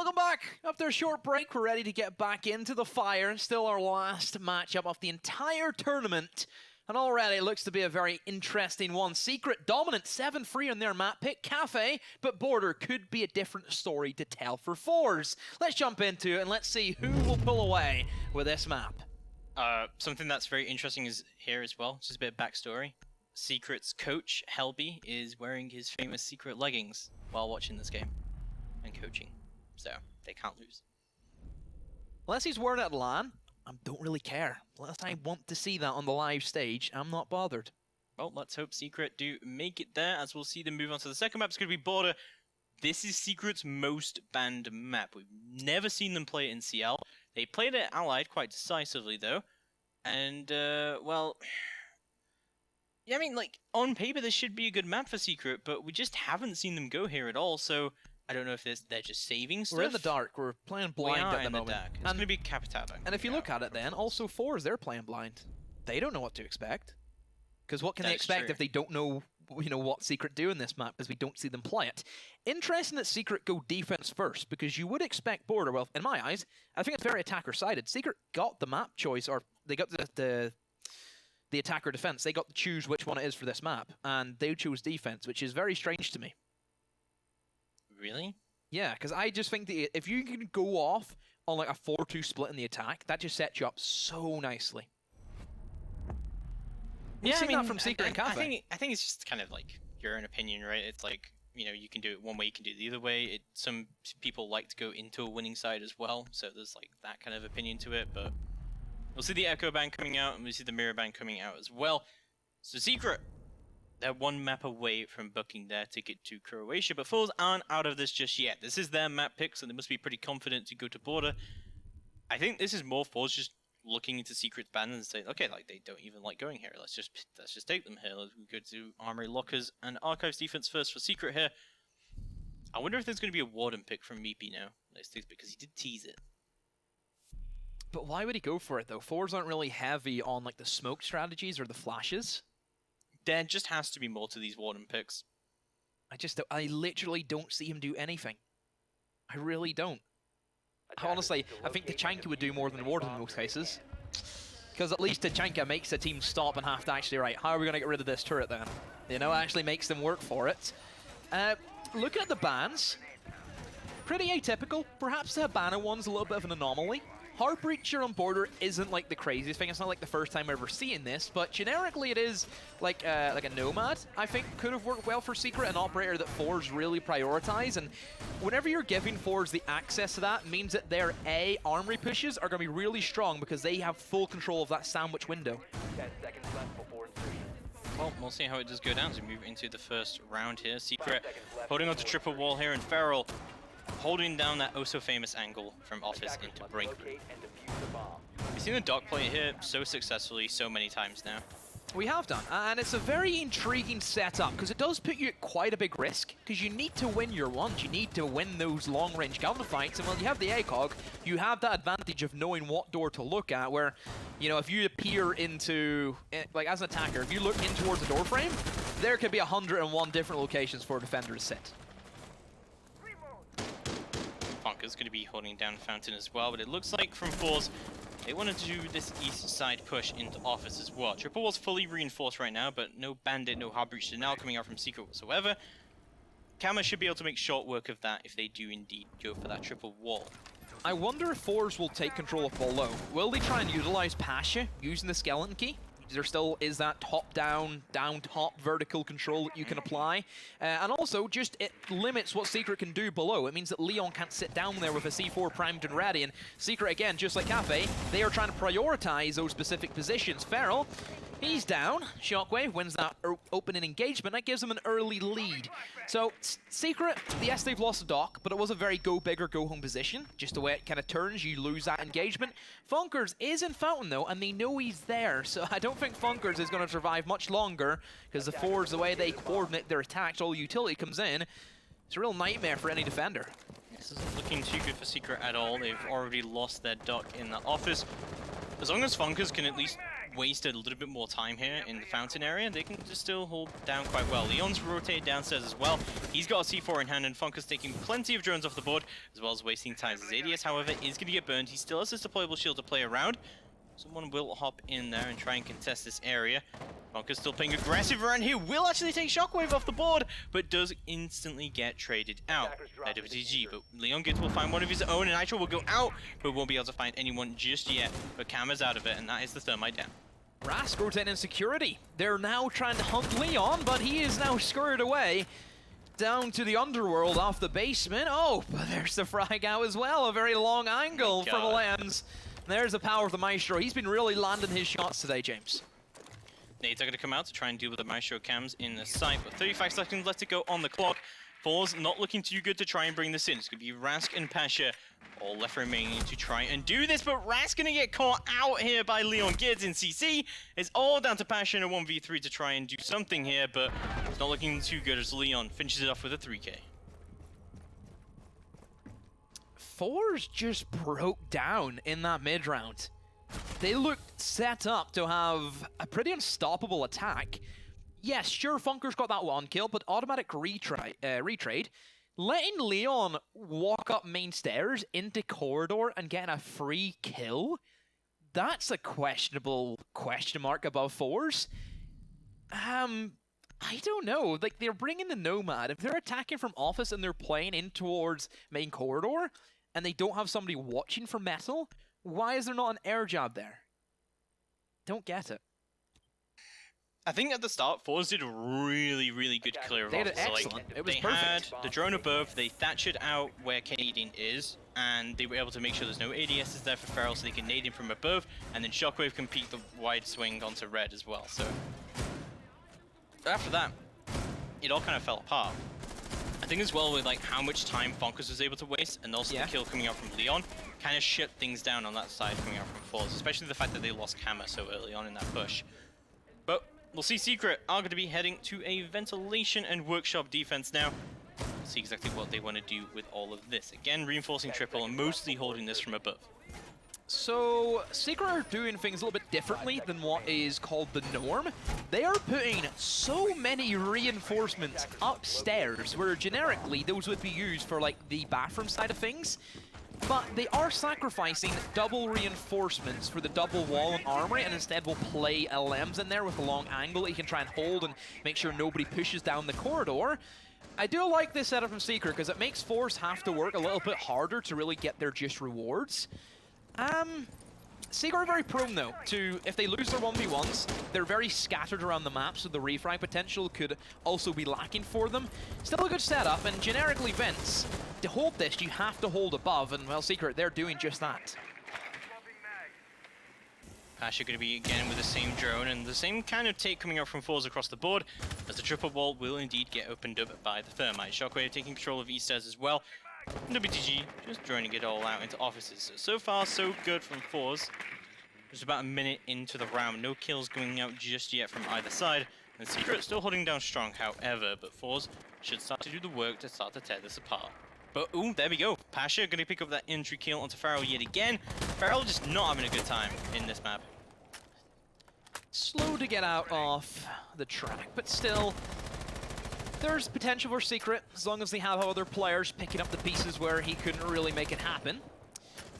Welcome back! After a short break, we're ready to get back into the fire. Still our last matchup of the entire tournament. And already it looks to be a very interesting one. Secret dominant, 7-3 on their map pick, Cafe, but Border could be a different story to tell for fours. Let's jump into it and let's see who will pull away with this map. Something that's very interesting is here as well, just a bit of backstory. Secret's coach, Helby, is wearing his famous Secret leggings while watching this game and coaching, so they can't lose. Unless he's wearing it at LAN, I don't really care. Unless I want to see that on the live stage, I'm not bothered. Well, let's hope Secret do make it there, as we'll see them move on to the second map. It's going to be Border. This is Secret's most banned map. We've never seen them play it in CL. They played it Allied quite decisively, though. And, well... yeah, I mean, like, on paper, this should be a good map for Secret, but we just haven't seen them go here at all, so... I don't know if they're just saving stuff. We're in the dark. We're playing blind at the moment. Dark. It's going to be Capitado. And if you look at it then, also fours, they're playing blind. They don't know what to expect. Because what can they expect if they don't know, what Secret do in this map, because we don't see them play it. Interesting that Secret go defense first, because you would expect Border, well, in my eyes, I think it's very attacker-sided. Secret got the map choice, or they got the attacker defense. They got to choose which one it is for this map, and they chose defense, which is very strange to me. Really? Yeah, because I just think that if you can go off on like a 4-2 split in the attack, that just sets you up so nicely. We've seen that from Secret and Cafe. I think it's just kind of like your own opinion, right? It's like, you can do it one way, you can do it the other way. Some people like to go into a winning side as well, so there's like that kind of opinion to it, but we'll see the Echo ban coming out, and we'll see the Mirror ban coming out as well. So Secret, they're one map away from booking their ticket to Croatia, but Fours aren't out of this just yet. This is their map pick, so they must be pretty confident to go to Border. I think this is more Fours just looking into Secret's ban and saying, okay, like they don't even like going here. Let's just take them here. Let's go to Armory Lockers and Archives defense first for Secret here. I wonder if there's going to be a Warden pick from Meepy now, because he did tease it. But why would he go for it though? Fours aren't really heavy on like the smoke strategies or the flashes. There just has to be more to these Warden picks. I literally don't see him do anything. I really don't. Honestly, I think Tachanka would do more than Warden in most cases. Because at least Tachanka makes the team stop and have to actually, right, how are we going to get rid of this turret then? Actually makes them work for it. Looking at the bans, pretty atypical. Perhaps the Habana one's a little bit of an anomaly. Heartbreacher on Border isn't like the craziest thing. It's not like the first time ever seeing this, but generically it is like a Nomad. I think could have worked well for Secret, an operator that Fours really prioritize. And whenever you're giving Fours the access to that, means that their armory pushes are going to be really strong because they have full control of that sandwich window. 10 seconds left before insertion. Well, we'll see how it does go down as we move into the first round here. Secret holding on to triple wall here, and Feral holding down that oh-so-famous angle from Office into breakthrough. We've seen the Doc play it here so successfully so many times now. We have done, and it's a very intriguing setup because it does put you at quite a big risk because you need to win your ones. You need to win those long-range gunfights, and when you have the ACOG, you have that advantage of knowing what door to look at where, if you appear into, like as an attacker, if you look in towards the door frame, there could be 101 different locations for a defender to sit. Funker's going to be holding down Fountain as well, but it looks like from Fours, they wanted to do this east side push into Office as well. Triple Wall's fully reinforced right now, but no Bandit, no Heartbreacher now coming out from Secret whatsoever. Kama should be able to make short work of that if they do indeed go for that triple wall. I wonder if Fours will take control of below. Will they try and utilize Pasha using the Skeleton Key? There still is that top-down, down-top vertical control that you can apply. And also, just it limits what Secret can do below. It means that Leon can't sit down there with a C4 primed and ready. And Secret, again, just like Cafe, they are trying to prioritize those specific positions. Feral, he's down. Shockwave wins that opening engagement. That gives them an early lead. So, Secret, yes, they've lost the Doc, but it was a very go big or go home position. Just the way it kind of turns, you lose that engagement. Funkers is in Fountain, though, and they know he's there. So I don't think Funkers is going to survive much longer, because the Fours, the way they coordinate their attacks, all utility comes in. It's a real nightmare for any defender. This isn't looking too good for Secret at all. They've already lost their Doc in the Office. As long as Funkers can at least waste a little bit more time here in the fountain area, they can just still hold down quite well. Leon's rotated downstairs as well. He's got a C4 in hand, and Funker's taking plenty of drones off the board, as well as wasting time. His ADS, however, is going to get burned. He still has his deployable shield to play around. Someone will hop in there and try and contest this area. Funker's still playing aggressive around here. Will actually take Shockwave off the board, but does instantly get traded out by WTG. But Leon Gibbs will find one of his own, and Nitro will go out, but won't be able to find anyone just yet. But Camera's out of it, and that is the thermite down. Rask rotating in security. They're now trying to hunt Leon, but he is now scurried away down to the underworld off the basement. Oh, but there's the frag out as well. A very long angle from Lens. There's the power of the Maestro. He's been really landing his shots today, James. Nades are going to come out to try and deal with the Maestro cams in the site, but 35 seconds left to go on the clock. Fours not looking too good to try and bring this in. It's going to be Rask and Pasha all left remaining to try and do this, but Rask going to get caught out here by Leon Gibbs in CC. It's all down to Pasha in a 1v3 to try and do something here, but it's not looking too good as Leon finishes it off with a 3k. Fours just broke down in that mid-round. They looked set up to have a pretty unstoppable attack. Yes, sure, Funker's got that one kill, but automatic retrade. Letting Leon walk up main stairs into corridor and getting a free kill? That's a questionable question mark above Fours. I don't know. Like, they're bringing the Nomad. If they're attacking from office and they're playing in towards main corridor, and they don't have somebody watching for metal, why is there not an air jab there? Don't get it. I think at the start, Fours did a really good clear of They did office. So, excellent. It was they perfect. had the drone above, they thatchered out where Canadian is, and they were able to make sure there's no ADSs there for Feral, so they can nade him from above, and then Shockwave can peek the wide swing onto red as well. So after that, it all kind of fell apart. I think as well with like how much time Fonkers was able to waste, and also the kill coming out from Leon, kind of shut things down on that side coming out from Fours, especially the fact that they lost Camera so early on in that push. But we'll see Secret are going to be heading to a ventilation and workshop defense now. See exactly what they want to do with all of this. Again, reinforcing triple and mostly holding this from above. So, Secret are doing things a little bit differently than what is called the norm. They are putting so many reinforcements upstairs, where generically those would be used for like the bathroom side of things. But they are sacrificing double reinforcements for the double wall and armory, and instead will play LMs in there with a long angle that you can try and hold and make sure nobody pushes down the corridor. I do like this setup from Secret because it makes Fours have to work a little bit harder to really get their just rewards. Secret are very prone though to, if they lose their 1v1s, they're very scattered around the map, so the refrag potential could also be lacking for them. Still a good setup, and generically Vince, to hold this you have to hold above, and well, Secret, they're doing just that. Pasha going to be again with the same drone and the same kind of take coming out from Fours across the board, as the triple wall will indeed get opened up by the Thermite. Shockwave taking control of Eastairs as well. WTG just droning it all out into offices. So far, so good from Fours. Just about a minute into the round. No kills going out just yet from either side. And Secret still holding down strong, however, but Fours should start to do the work to start to tear this apart. But, ooh, there we go. Pasha going to pick up that entry kill onto Feral yet again. Feral just not having a good time in this map. Slow to get out off the track, but still, there's potential for Secret, as long as they have other players picking up the pieces where he couldn't really make it happen.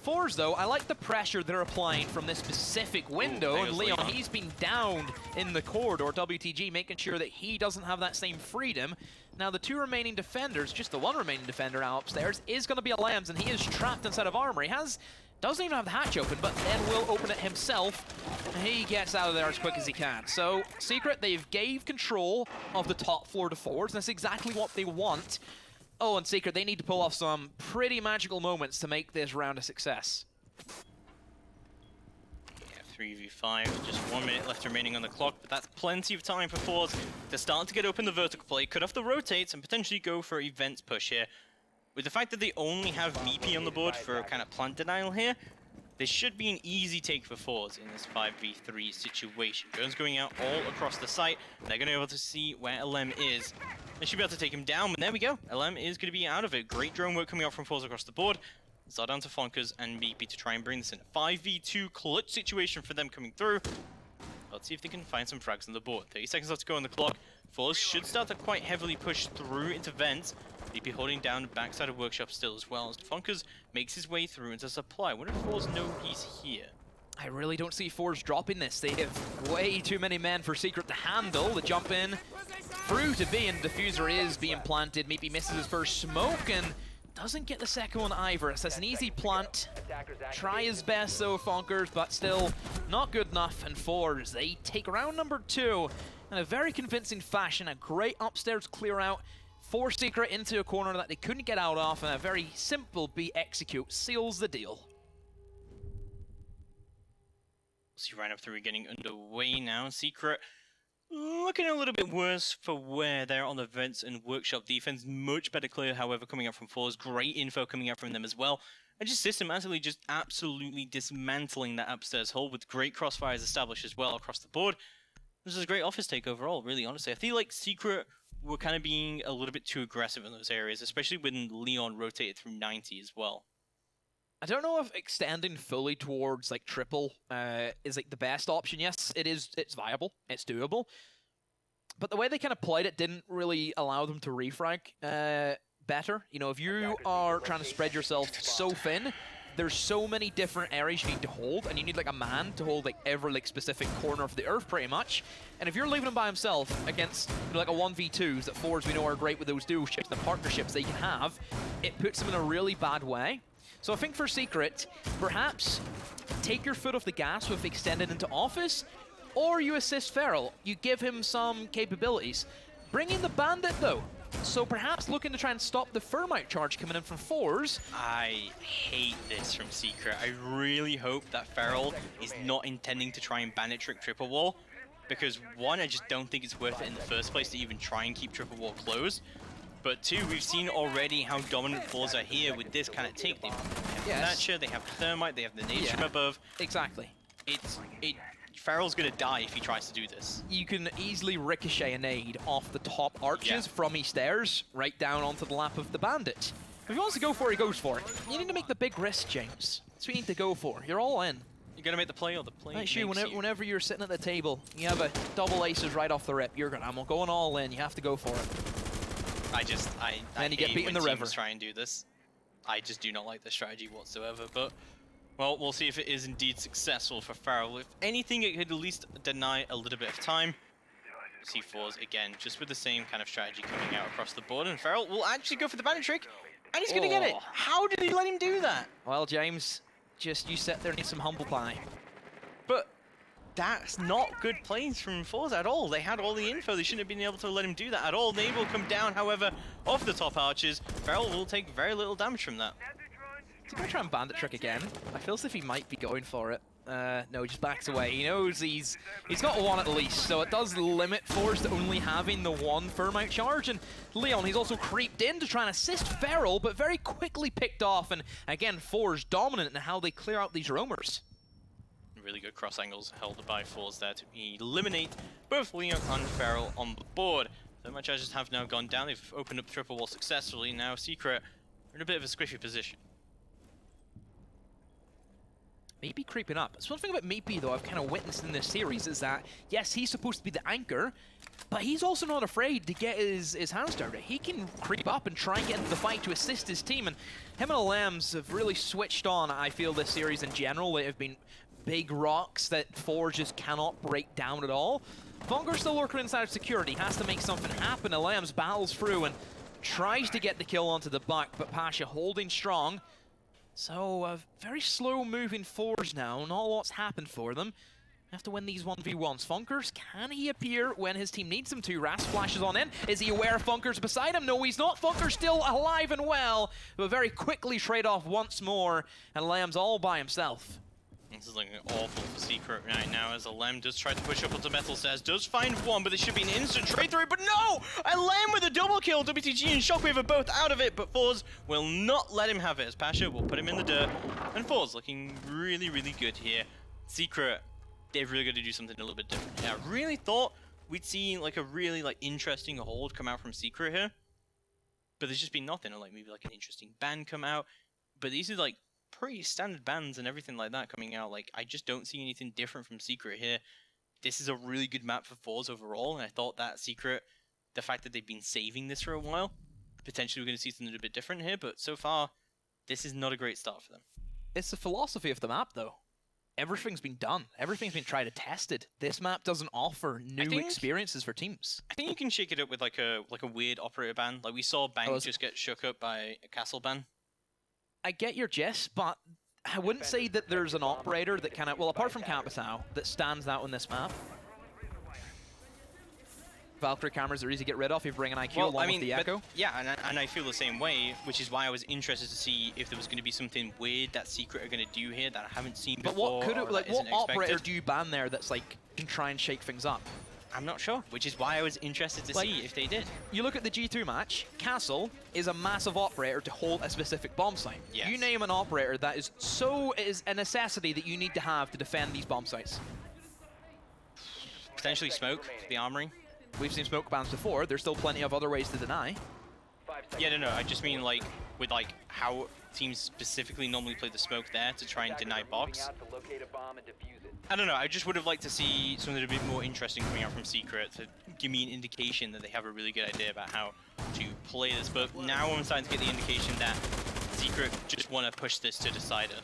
Fours, though, I like the pressure they're applying from this specific window, and Leon, he's been downed in the corridor, WTG making sure that he doesn't have that same freedom. Now, the two remaining defenders, just the one remaining defender out upstairs, is going to be a Lambs, and he is trapped inside of armor. He doesn't even have the hatch open, but then will open it himself. He gets out of there as quick as he can. So, Secret, they've gave control of the top floor to Fours, and that's exactly what they want. Oh, and Secret, they need to pull off some pretty magical moments to make this round a success. Yeah, 3v5, just 1 minute left remaining on the clock, but that's plenty of time for Fours to start to get open the vertical play, cut off the rotates, and potentially go for events push here. With the fact that they only have VP on the board for a kind of plant denial here, this should be an easy take for Fours in this 5v3 situation. Drones going out all across the site. They're going to be able to see where LM is. They should be able to take him down, but there we go. LM is going to be out of it. Great drone work coming out from Fours across the board. It's down to Fonkers and VP to try and bring this in. 5v2 clutch situation for them coming through. Let's see if they can find some frags on the board. 30 seconds left to go on the clock. Force should start to quite heavily push through into vents. He'd be holding down the backside of Workshop still as well, as Funkers makes his way through into supply. What if Force know he's here? I really don't see Force dropping this. They have way too many men for Secret to handle. The jump in through to B, and diffuser is being planted. Maybe misses his first smoke and doesn't get the second one either. So that's an easy plant. Try his best though, Funkers, but still not good enough. And Force, they take round number 2 in a very convincing fashion. A great upstairs clear out. Force Secret into a corner that they couldn't get out of, and a very simple B execute seals the deal. See Rhino 3 getting underway now. Secret looking a little bit worse for wear there on the vents and Workshop defense. Much better clear, however, coming up from Force. Great info coming out from them as well. And just systematically just absolutely dismantling that upstairs hole with great crossfires established as well across the board. This is a great office take overall, really, honestly. I feel like Secret were kind of being a little bit too aggressive in those areas, especially when Leon rotated through 90 as well. I don't know if extending fully towards like triple is like the best option. Yes, it is. It's viable. It's doable. But the way they kind of played it didn't really allow them to refrag better. You know, if you are trying to spread yourself so thin, there's so many different areas you need to hold, and you need like a man to hold like every like specific corner of the earth pretty much. And if you're leaving him by himself against like a 1v2s that Fords we know are great with those dual ships, the partnerships they can have, it puts them in a really bad way. So I think for Secret, perhaps take your foot off the gas with extended into office, or you assist Feral. You give him some capabilities. Bring in the Bandit though. So perhaps looking to try and stop the Thermite charge coming in from Fours. I hate this from Secret. I really hope that Feral is not intending to try and Bandit trick Triple Wall. Because one, I just don't think it's worth it in the first place to even try and keep Triple Wall closed. But two, we've seen already how dominant Fours are here with this kind of take. They have the Thatcher, they have the Thermite, they have the Nade from above. Exactly. Feral's gonna die if he tries to do this. You can easily ricochet a nade off the top arches from his stairs right down onto the lap of the Bandit. If he wants to go for it, he goes for it. You need to make the big risk, James. That's what you need to go for. You're all in. You're gonna make the play or the play makes you. Whenever you're sitting at the table, you have a double aces right off the rip. I'm going all in. You have to go for it. I and you get beat in the river. Try and do this. I just do not like the strategy whatsoever, but well, we'll see if it is indeed successful for Feral. If anything, it could at least deny a little bit of time. C4s again, just with the same kind of strategy coming out across the board, and Feral will actually go for the Bandit trick, and he's gonna get it. How did he let him do that? Well, James, just you sit there and eat some humble pie. But that's not good plays from Forza at all. They had all the info. They shouldn't have been able to let him do that at all. Nade will come down, however, off the top arches. Feral will take very little damage from that. Is he going to try and Bandit trick again? I feel as if he might be going for it. No, he just backs away. He knows he's got one at least, so it does limit Force to only having the one Thermite charge. And Leon, he's also creeped in to try and assist Feral, but very quickly picked off. And again, Force dominant in how they clear out these roamers. Really good cross angles held by Force there to eliminate both Leon and Feral on the board. So much charges have now gone down. They've opened up Triple Wall successfully. Now Secret are in a bit of a squishy position. Maybe creeping up. So one thing about Maybe though I've kind of witnessed in this series is that, yes, he's supposed to be the anchor, but he's also not afraid to get his hands dirty. He can creep up and try and get into the fight to assist his team, and him and Lambs have really switched on, I feel, this series in general. They have been big rocks that Forge just cannot break down at all. Bunger's still lurking inside of security, has to make something happen. Lambs battles through and tries to get the kill onto the back, but Pasha holding strong. So, very slow moving Forge now, not a lot's happened for them. Have to win these 1v1s. Funkers, can he appear when his team needs him to? Ras flashes on in. Is he aware of Funkers beside him? No, he's not. Funkers still alive and well, but very quickly trade off once more, and Lamb's all by himself. This is looking awful for Secret right now as Alem does try to push up onto Metal Stairs, does find one, but there should be an instant trade through, but no! Alem with a double kill, WTG and Shockwave are both out of it, but Forz will not let him have it as Pasha will put him in the dirt, and Forz looking really, really good here. Secret, they've really got to do something a little bit different. Yeah, I really thought we'd see like a really interesting hold come out from Secret here, but there's just been nothing, or like maybe like an interesting band come out, but these are like pretty standard bands and everything like that coming out. Like, I just don't see anything different from Secret here. this is a really good map for Fours overall, and I thought that Secret, the fact that they've been saving this for a while, potentially we're going to see something a bit different here, but so far, this is not a great start for them. It's the philosophy of the map, though. Everything's been done. Everything's been tried and tested. This map doesn't offer new experiences for teams. I think you can shake it up with like a weird operator ban. Like we saw Bank just get shook up by a castle ban. I get your gist, but I wouldn't say that there's an operator that kind of, well, apart from Capitao, that stands out on this map. Valkyrie cameras are easy to get rid of if you bring an IQ along with the Echo. Yeah, and I feel the same way, which is why I was interested to see if there was going to be something weird that Secret are going to do here that I haven't seen before. But what could it, like, what operator expected. do you ban there that's like can try and shake things up? I'm not sure, which is why I was interested to see if they did. You look at the G2 match, Castle is a massive operator to hold a specific bomb site. Yes. You name an operator that is a necessity that you need to have to defend these bomb sites. Potentially Smoke, the Armory. We've seen smoke bans before. There's still plenty of other ways to deny. Yeah, no, I just mean like with like how teams specifically normally play the smoke there to try and deny box. I don't know. I just would have liked to see something a bit more interesting coming out from Secret to give me an indication that they have a really good idea about how to play this. But now I'm starting to get the indication that Secret just want to push this to Decider.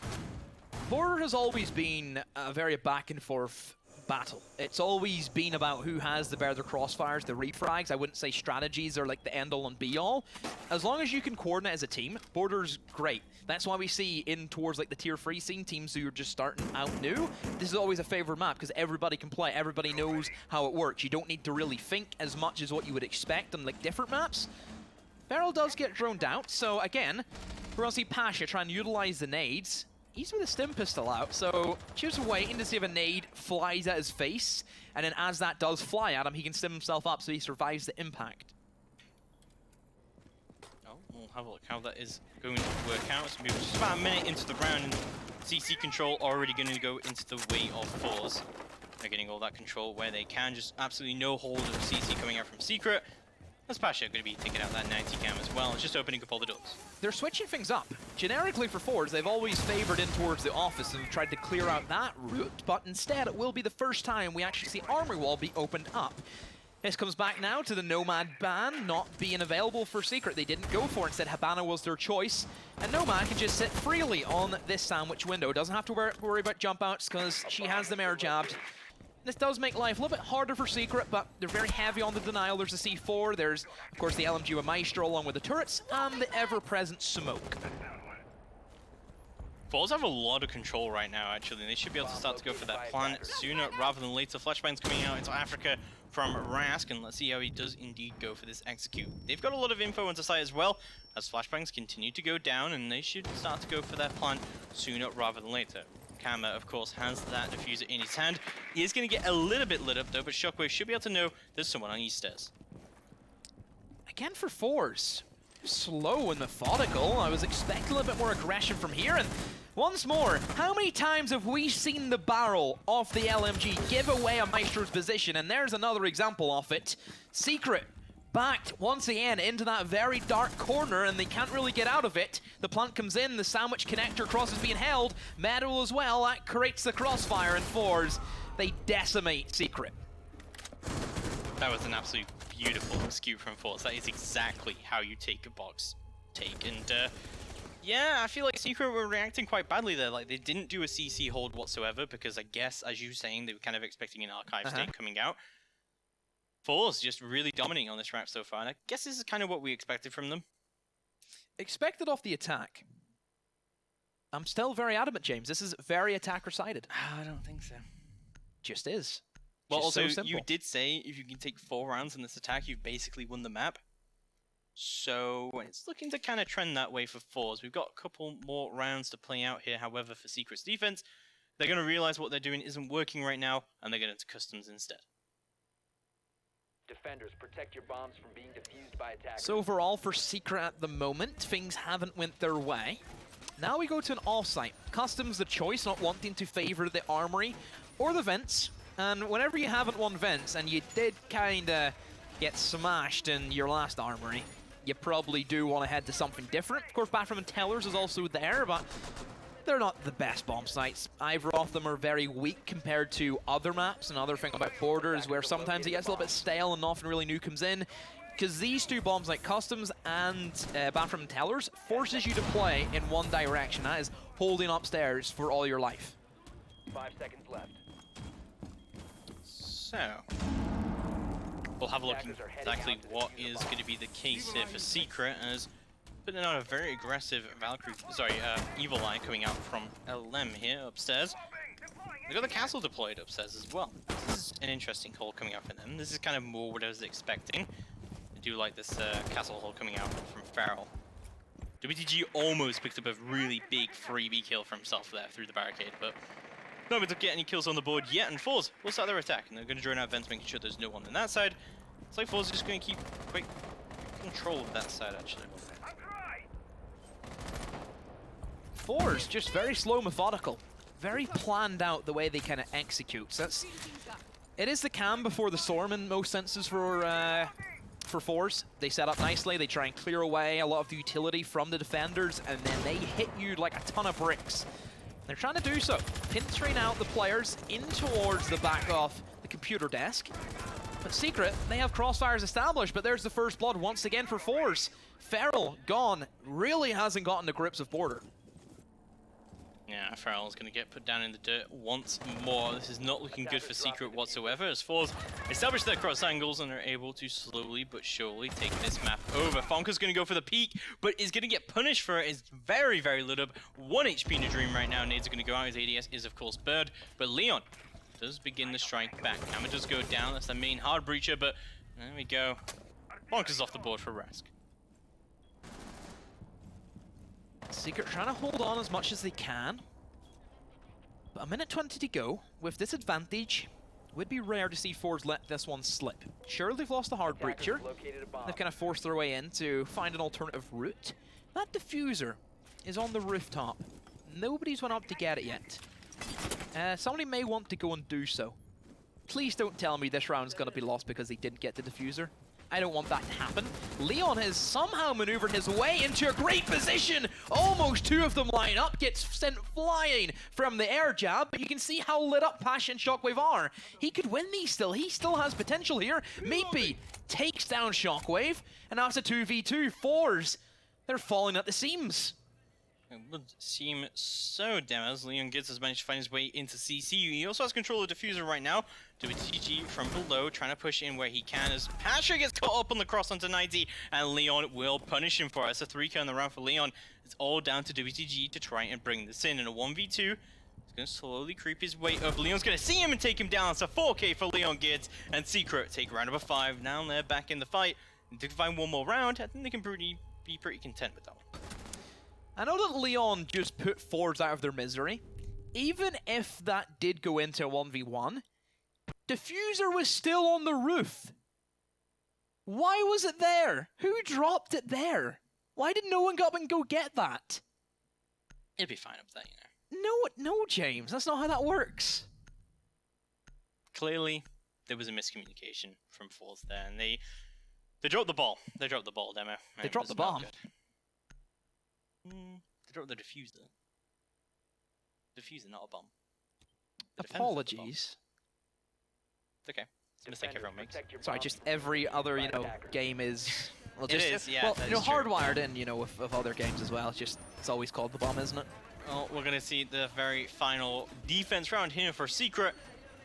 Border has always been a very back and forth battle. It's always been about who has the better crossfires, the refrags. I wouldn't say strategies are like the end-all and be-all. As long as you can coordinate as a team, Border's great. That's why we see in towards like the tier 3 scene, teams who are just starting out new, this is always a favored map because everybody can play, everybody knows how it works. You don't need to really think as much as what you would expect on like different maps. Beryl does get droned out, so again, we're gonna see Pasha try and utilize the nades. He's with a stim pistol out, so just waiting to see if a nade flies at his face, and then as that does fly at him, he can stim himself up so he survives the impact. Oh, we'll have a look how that is going to work out. So we're just about a minute into the round, and CC control already going to go into the way of Fours. They're getting all that control where they can, just absolutely no hold of CC coming out from Secret. That's Pasha going to be taking out that 90 cam as well. It's just opening up all the doors. They're switching things up. Generically for Fours, they've always favored in towards the office and tried to clear out that route, but instead it will be the first time we actually see Armory Wall be opened up. This comes back now to the Nomad ban not being available for Secret. They didn't go for it. Instead, Habana was their choice. And Nomad can just sit freely on this sandwich window. Doesn't have to worry about jump outs because she has them air jabbed. This does make life a little bit harder for Secret, but they're very heavy on the denial. There's the C4, there's, of course, the LMG with Maestro along with the turrets, and the ever-present smoke. Fours have a lot of control right now, actually, and they should be able to start to go for that plan sooner rather than later. Flashbang's coming out into Africa from Rask, and let's see how he does indeed go for this execute. They've got a lot of info into site as well, as Flashbangs continue to go down, and they should start to go for that plan sooner rather than later. Kama, of course, has that diffuser in his hand. He is going to get a little bit lit up, though, but Shockwave should be able to know there's someone on East stairs. Again for Fours. Slow and methodical. I was expecting a little bit more aggression from here, and once more, how many times have we seen the barrel of the LMG give away a Maestro's position? And there's another example of it. Secret backed once again into that very dark corner, and they can't really get out of it. The plant comes in, the sandwich connector cross is being held. Metal as well, that creates the crossfire, and Fours, they decimate Secret. That was an absolute beautiful execute from Fours. That is exactly how you take a box take. And yeah, I feel like Secret were reacting quite badly there. Like, they didn't do a CC hold whatsoever, because I guess, as you were saying, they were kind of expecting an archive state coming out. Fours just really dominating on this map so far, and I guess this is kind of what we expected from them. Expected off the attack. I'm still very adamant, James. This is very attacker-sided. I don't think so. Just is. Well, just also, so you did say if you can take 4 rounds in this attack, you've basically won the map. So it's looking to kind of trend that way for Fours. We've got a couple more rounds to play out here, however, for Secret's defense. They're going to realize what they're doing isn't working right now, and they're going into customs instead. Defenders, protect your bombs from being defused by attackers. So overall, for Secret at the moment, things haven't went their way. Now we go to an offsite. Customs the choice, not wanting to favor the armory or the vents. And whenever you haven't won vents, and you did kind of get smashed in your last armory, you probably do want to head to something different. Of course, Bathroom and Tellers is also there, but they're not the best bomb sites. Either of them are very weak compared to other maps. Another thing about Borders, where sometimes it gets a little bit stale and nothing really new comes in. Because these two bombs, like Customs and Bathroom Tellers, forces you to play in one direction. That is holding upstairs for all your life. 5 seconds left. So, we'll have a look at exactly what is going to be the case here for Secret, as putting out a very aggressive Evil Eye coming out from LM here upstairs. They've got the castle deployed upstairs as well. This is an interesting call coming out from them. This is kind of more what I was expecting. I do like this castle hole coming out from Farrell. WTG almost picked up a really big freebie kill for himself there through the barricade, but not able to get any kills on the board yet, and Force will start their attack, and they're going to drone out vents, making sure there's no one on that side. It's like Force is just going to keep quick control of that side, actually. Force just very slow, methodical, very planned out the way they kind of execute. So it is the calm before the storm in most senses for Force. They set up nicely, they try and clear away a lot of the utility from the defenders, and then they hit you like a ton of bricks. They're trying to do so, pinching out the players in towards the back of the computer desk. But Secret, they have crossfires established, but there's the first blood once again for Force. Farrell, gone, really hasn't gotten the grips of Border. Yeah, Farrell's going to get put down in the dirt once more. This is not looking good for Secret whatsoever, as Force establish their cross angles and are able to slowly but surely take this map over. Fonka's going to go for the peak, but is going to get punished for it. It's very, very lit up. 1 HP in a dream right now. Nades are going to go out. His ADS is, of course, Bird, but Leon does begin the strike back. Hammer does go down. That's the main hard breacher, but there we go. Fonka's off the board for Rask. Secret trying to hold on as much as they can. But a minute 20 to go. With this advantage, it would be rare to see Force let this one slip. Sure, they've lost the hard breacher. They've kind of forced their way in to find an alternative route. That diffuser is on the rooftop. Nobody's went up to get it yet. Somebody may want to go and do so. Please don't tell me this round's going to be lost because they didn't get the diffuser. I don't want that to happen. Leon has somehow maneuvered his way into a great position. Almost 2 of them line up, gets sent flying from the air jab, but you can see how lit up Pasha and Shockwave are. He could win these still. He still has potential here. Meatbeat takes down Shockwave, and now it's a 2v2. Fours, they're falling at the seams. It would seem so, damn, as Leon gets has managed to find his way into CC. He also has control of the diffuser right now. WTG from below, trying to push in where he can as Pasha gets caught up on the cross onto 90, and Leon will punish him for it. It's a 3K on the round for Leon. It's all down to WTG to try and bring this in a 1v2. He's going to slowly creep his way up. Leon's going to see him and take him down. It's a 4K for Leon Gids, and Secret take round number 5. Now they're back in the fight. If they can find one more round, I think they can be pretty content with that one. I know that Leon just put Fords out of their misery. Even if that did go into a 1v1, diffuser was still on the roof. Why was it there? Who dropped it there? Why did no one go up and go get that? It'd be fine up there, you know. No, James, that's not how that works. Clearly, there was a miscommunication from Force there, and they dropped the ball. They dropped the ball, Demo. They dropped the bomb. They dropped the diffuser. Diffuser, not a bomb. Apologies. It's okay. It's a mistake everyone makes. Sorry, just every other, game is... Well, just, it is, yeah. Well, hardwired in, with other games as well. It's always called the bomb, isn't it? Well, we're going to see the very final defense round here for Secret.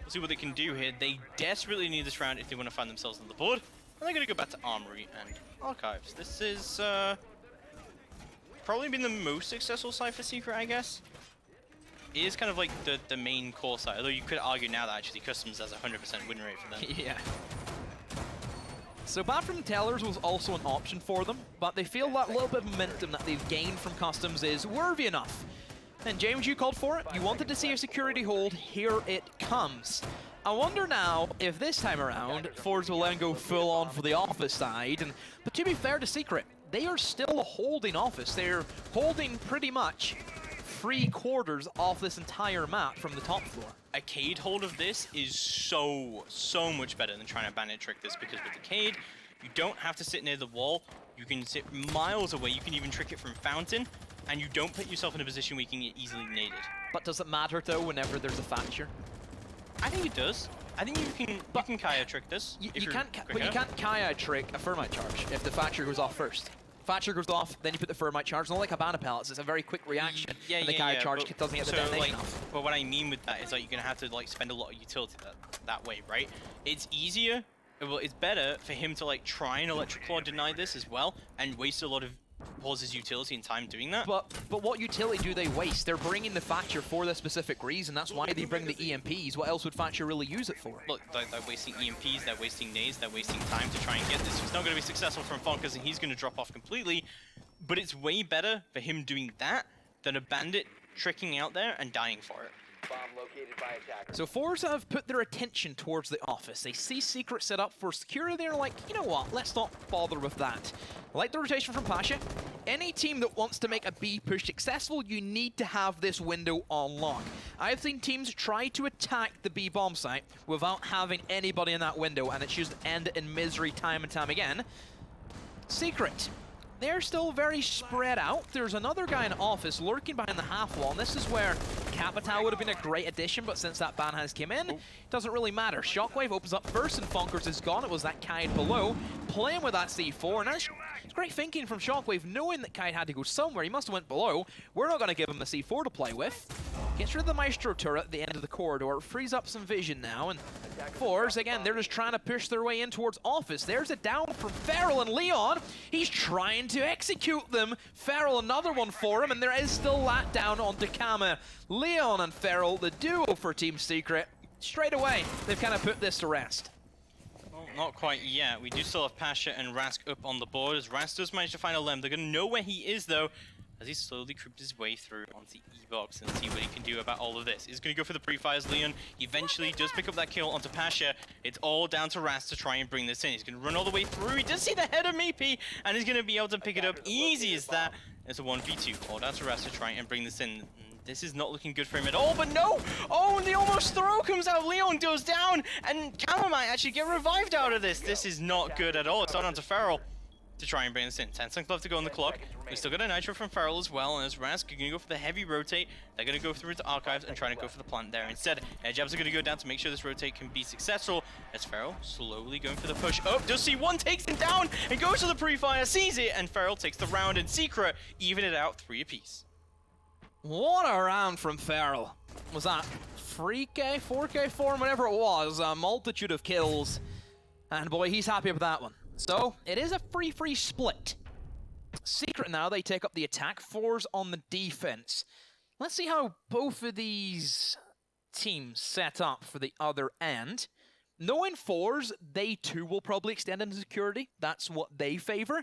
We'll see what they can do here. They desperately need this round if they want to find themselves on the board. And they're going to go back to Armory and Archives. This is... probably been the most successful side for Secret, I guess. It is kind of like the main core side, although you could argue now that actually Customs has a 100% win rate for them. Yeah. So Bathroom Tellers was also an option for them, but they feel that little bit of momentum that they've gained from Customs is worthy enough. And James, you called for it. You wanted to see a security hold. Here it comes. I wonder now if this time around, Fords will then go full on for the office side. But to be fair to Secret, they are still holding office. They're holding pretty much 3/4 off this entire map from the top floor. A Cade hold of this is so much better than trying to bandit trick this, because with the Cade, you don't have to sit near the wall. You can sit miles away. You can even trick it from Fountain. and you don't put yourself in a position where you can get easily naded. But does it matter though whenever there's a Thatcher? I think it does. I think you can Kaya trick this. You can't Kaya trick a Thermite charge if the Thatcher goes off first. Thatcher goes off, then you put the Thermite charge. Not like Cabana pellets, it's a very quick reaction. And the Kaya charge doesn't get the detonation off. But what I mean with that is like you're gonna have to like spend a lot of utility that way, right? It's easier. Well, it's better for him to like try and Electric Claw deny this as well and waste a lot of Paws's utility and time doing that. But what utility do they waste? They're bringing the Thatcher for the specific reason. That's why they bring the EMPs. What else would Thatcher really use it for? Look, they're wasting EMPs, they're wasting nades, they're wasting time to try and get this. It's not going to be successful from Fonkers and he's going to drop off completely. But it's way better for him doing that than a Bandit tricking out there and dying for it. Bomb located by attacker. So Fours have put their attention towards the office. They see Secret set up for security. They're like, you know what, let's not bother with that. I like the rotation from Pasha. Any team that wants to make a B push successful, you need to have this window on lock. I've seen teams try to attack the B bomb site without having anybody in that window, and it's just end in misery time and time again. Secret. They're still very spread out. There's another guy in office lurking behind the half wall, and this is where Capital would have been a great addition, but since that ban has come in, it doesn't really matter. Shockwave opens up first, and Fonkers is gone. It was that Kite below, playing with that C4, and it's great thinking from Shockwave, knowing that Kite had to go somewhere. He must have went below. We're not going to give him a C4 to play with. Gets rid of the Maestro turret at the end of the corridor, frees up some vision now, and Fours, again, they're just trying to push their way in towards office. There's a down from Feral and Leon. He's trying to execute them. Feral, another one for him, and there is still that down onto Kama. Leon and Feral, the duo for Team Secret. Straight away, they've kind of put this to rest. Well, not quite yet. We do still have Pasha and Rask up on the board, as Rask does manage to find a Lem. They're going to know where he is, though, as he slowly creeps his way through onto E-Box and see what he can do about all of this. He's going to go for the pre-fires. Leon eventually does pick up that kill onto Pasha. It's all down to Rast to try and bring this in. He's going to run all the way through. He does see the head of Meepy, and he's going to be able to pick it up easy as that. It's a 1v2. All down to Rast to try and bring this in. This is not looking good for him at all, but no! Oh, and the almost throw comes out. Leon goes down, and Kama might actually get revived out of this. This is not good at all. It's all down to Feral to try and bring this in. 10 seconds left to go on the clock. We still got a Nitro from Feral as well, and as Rask are going to go for the heavy rotate. They're going to go through to Archives and trying to go for the plant there instead. Jabs are going to go down to make sure this rotate can be successful, as Feral slowly going for the push up. Does see one, takes him down, and goes to the pre-fire, sees it, and Feral takes the round, and Secret even it out 3 apiece. What a round from Feral. Was that 3K, 4K for him, whatever it was, a multitude of kills. And boy, he's happy with that one. So, it is a free split. Secret now, they take up the attack, Fours on the defense. Let's see how both of these teams set up for the other end. Knowing Fours, they too will probably extend into security. That's what they favor.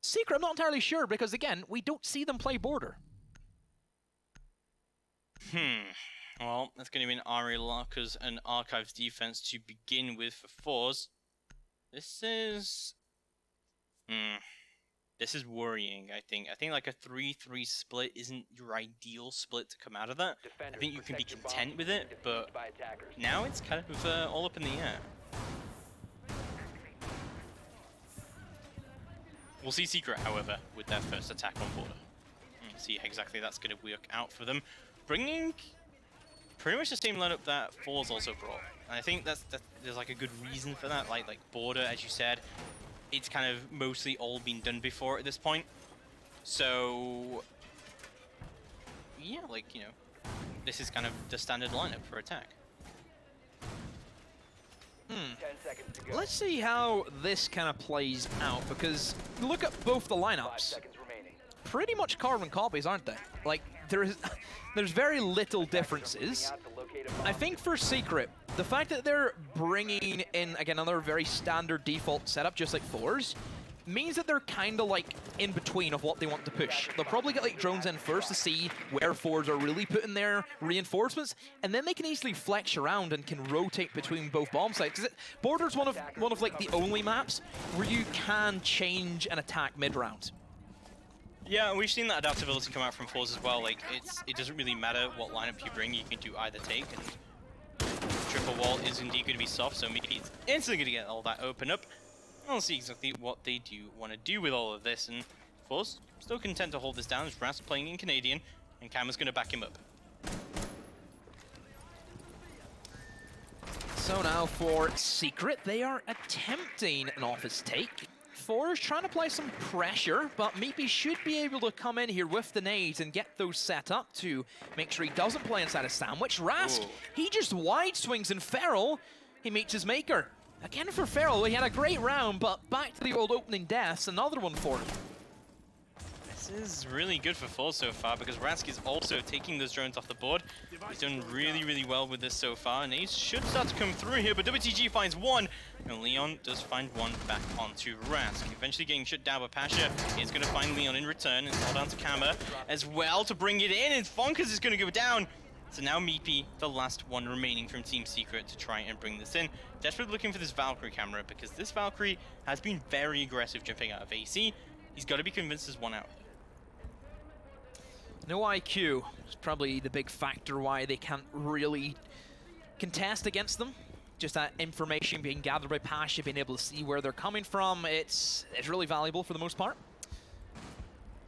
Secret, I'm not entirely sure, because again, we don't see them play border. Well, that's going to be an Ari Lockers and Archives defense to begin with for Fours. This is... This is worrying, I think. I think like a 3-3 split isn't your ideal split to come out of that. I think you can be content with it, but now it's kind of all up in the air. We'll see Secret, however, with their first attack on border. See exactly that's going to work out for them. Bringing pretty much the same lineup that Fours also brought. And I think there's like a good reason for that. Like border, as you said, it's kind of mostly all been done before at this point. So yeah, like, you know, this is kind of the standard lineup for attack. 10 seconds to go. Let's see how this kind of plays out, because look at both the 5 lineups. seconds remaining. Pretty much carbon copies, aren't they? Like, there's very little differences. I think for Secret, the fact that they're bringing in, again, another very standard default setup, just like Fours, means that they're kind of like in between of what they want to push. They'll probably get like drones in first to see where Fours are really putting their reinforcements, and then they can easily flex around and can rotate between both bomb sites. Because Border's one of like the only maps where you can change an attack mid-round. Yeah, we've seen that adaptability come out from Fours as well. Like, it doesn't really matter what lineup you bring, you can do either take, and triple wall is indeed going to be soft, so maybe it's instantly going to get all that open up. We'll see exactly what they do want to do with all of this, and Force still content to hold this down as Ras playing in Canadian, and Cam's going to back him up. So now for Secret, they are attempting an office take. Force trying to apply some pressure, but Meepy should be able to come in here with the nades and get those set up to make sure he doesn't play inside a sandwich. Rask, he just wide swings, and Feral, he meets his maker. Again for Feral, he had a great round, but back to the old opening deaths, another one for him. This is really good for Force so far because Rask is also taking those drones off the board. He's done really, really well with this so far, and Ace should start to come through here, but WTG finds one, and Leon does find one back onto Rask. Eventually getting shut down by Pasha. He's going to find Leon in return and fall down to Kama as well to bring it in, and Fonkers is going to go down. So now Meepy, the last one remaining from Team Secret to try and bring this in. Desperately looking for this Valkyrie camera because this Valkyrie has been very aggressive jumping out of AC. He's got to be convinced there's one out. No IQ is probably the big factor why they can't really contest against them. Just that information being gathered by Pasha, being able to see where they're coming from, it's really valuable for the most part.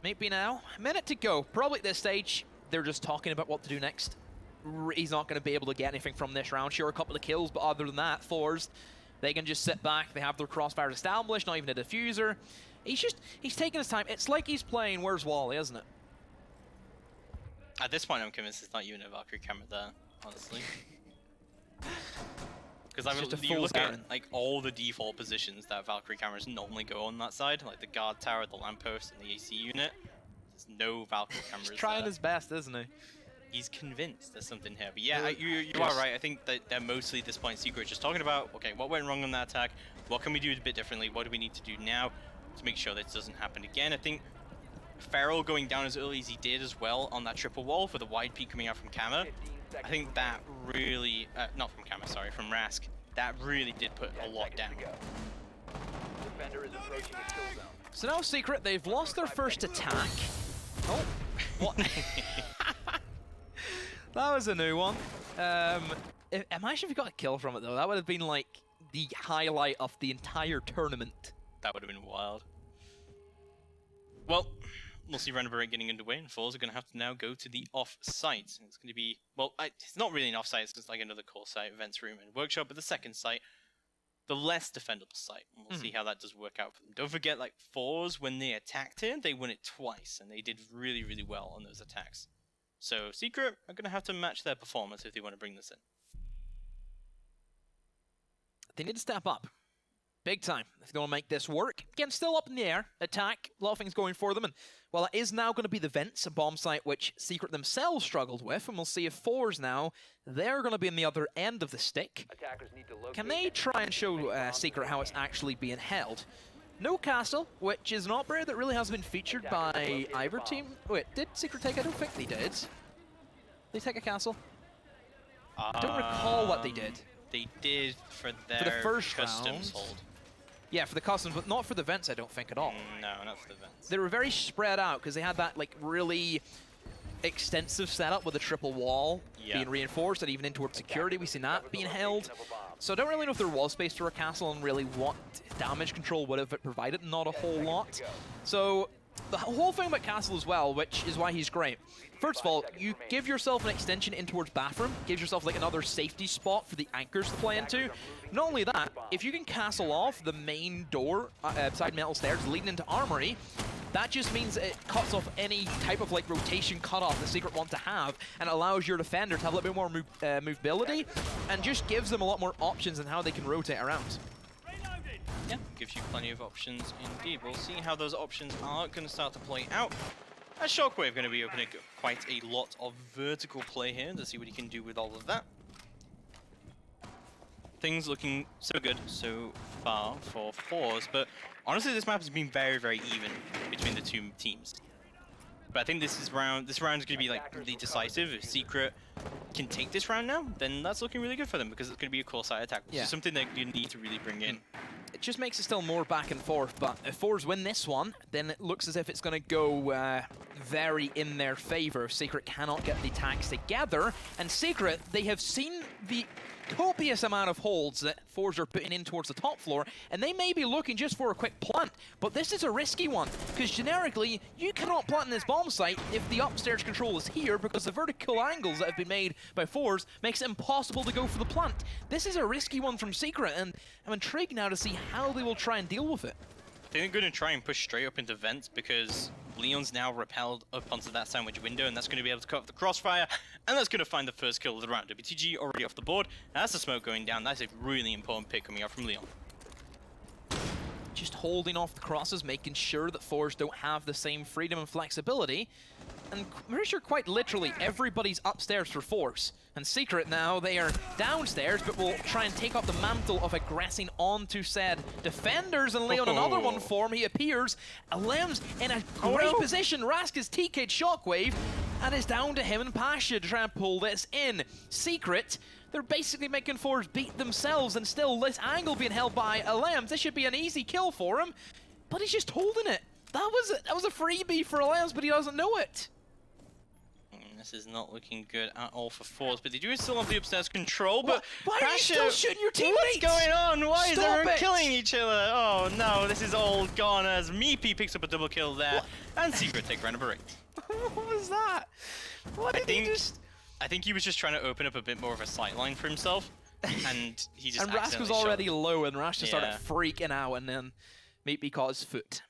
Maybe now, a minute to go. Probably at this stage, they're just talking about what to do next. He's not going to be able to get anything from this round. Sure, a couple of kills, but other than that, Force, they can just sit back. They have their crossfires established, not even a diffuser. He's taking his time. It's like he's playing Where's Wally, isn't it? At this point, I'm convinced it's not even a Valkyrie camera there, honestly. Because you look at like all the default positions that Valkyrie cameras normally go on that side, like the guard tower, the lamppost, and the AC unit. There's no Valkyrie cameras. He's trying his best, isn't he? He's convinced there's something here. But yeah, you are right. I think that they're mostly at this point Secret just talking about, okay, what went wrong on that attack? What can we do a bit differently? What do we need to do now to make sure this doesn't happen again? I think Feral going down as early as he did as well on that triple wall for the wide peak coming out from Kama. I think that really, not from Kama, sorry, from Rask. That really did put a lot down. Defender is approaching the kill zone. So now Secret, they've lost their first attack. Oh, what? That was a new one. Imagine if we got a kill from it though. That would have been like the highlight of the entire tournament. That would have been wild. Well, we'll see round number 8 getting underway, and Falls are going to have to now go to the off-site. It's going to be, well, it's not really an off-site, it's just like another core site, events room and workshop, but the second site, the less defendable site. And we'll see how that does work out for them. Don't forget, like, Falls, when they attacked here, they won it twice, and they did really, really well on those attacks. So, Secret are going to have to match their performance if they want to bring this in. They need to step up. Big time, if they want to make this work. Again, still up in the air, attack, a lot of things going for them, and well, it is now going to be the vents, a bomb site which Secret themselves struggled with, and we'll see if Fours now, they're going to be on the other end of the stick. Attackers need to locate. Can they try and show Secret how it's actually being held? No castle, which is an operator that really hasn't been featured by either team. Wait, did Secret take? I don't think they did. Did they take a castle? I don't recall what they did. They did for their the first customs round. hold. Yeah, for the customs, but not for the vents, I don't think, at all. No, not for the vents. They were very spread out, because they had that, like, really extensive setup with a triple wall being reinforced, and even in towards security, we've seen that being held. So I don't really know if there was space for a castle, and really what damage control would have provided. Not a whole lot. So the whole thing about castle as well, which is why he's great. First of all, you give yourself an extension in towards bathroom, gives yourself like another safety spot for the anchors to play into. Not only that, if you can castle off the main door beside metal stairs leading into armory, that just means it cuts off any type of like rotation cutoff the Secret want to have, and allows your defender to have a little bit more movability, and just gives them a lot more options on how they can rotate around. Yeah, gives you plenty of options indeed. We'll see how those options are going to start to play out. As Shockwave going to be opening quite a lot of vertical play here to see what he can do with all of that. Things looking so good so far for Fours, but honestly this map has been very, very even between the two teams. But I think this round is going to be like really decisive. If Secret can take this round now, then that's looking really good for them because it's going to be a core side attack, which is something that you need to really bring in. It just makes it still more back and forth, but if Fours win this one, then it looks as if it's going to go very in their favor. Secret cannot get the attacks together, and Secret, they have seen the copious amount of holds that Fours are putting in towards the top floor, and they may be looking just for a quick plant, but this is a risky one, because generically, you cannot plant in this bomb site if the upstairs control is here, because the vertical angles that have been made by Fours makes it impossible to go for the plant. This is a risky one from Secret, and I'm intrigued now to see how they will try and deal with it. I think they're going to try and push straight up into vents because Leon's now repelled up onto that sandwich window, and that's going to be able to cut off the crossfire, and that's going to find the first kill of the round. WTG already off the board. That's the smoke going down. That's a really important pick coming out from Leon. Just holding off the crosses, making sure that Fours don't have the same freedom and flexibility. And I'm pretty sure quite literally everybody's upstairs for Fours. And Secret now, they are downstairs, but will try and take up the mantle of aggressing onto said defenders. And Leon, another one for him, he appears. Alem's in a great position. Rask is TK'd Shockwave, and it's down to him and Pasha to try and pull this in. Secret, they're basically making Fours beat themselves, and still this angle being held by Alems. This should be an easy kill for him, but he's just holding it. That was a freebie for Alems, but he doesn't know it. This is not looking good at all for Fours, but they do still have the upstairs control. But why are you still shooting your teammates? What's going on? Why is everyone Stop it. killing each other? Oh no, this is all gone as Meepy picks up a double kill there, and Secret take round number 8. What was that? What did he just... I think he was just trying to open up a bit more of a sight line for himself, and he just And Rask was already low, and Rask just started Yeah. freaking out, and then Meepy caught his foot.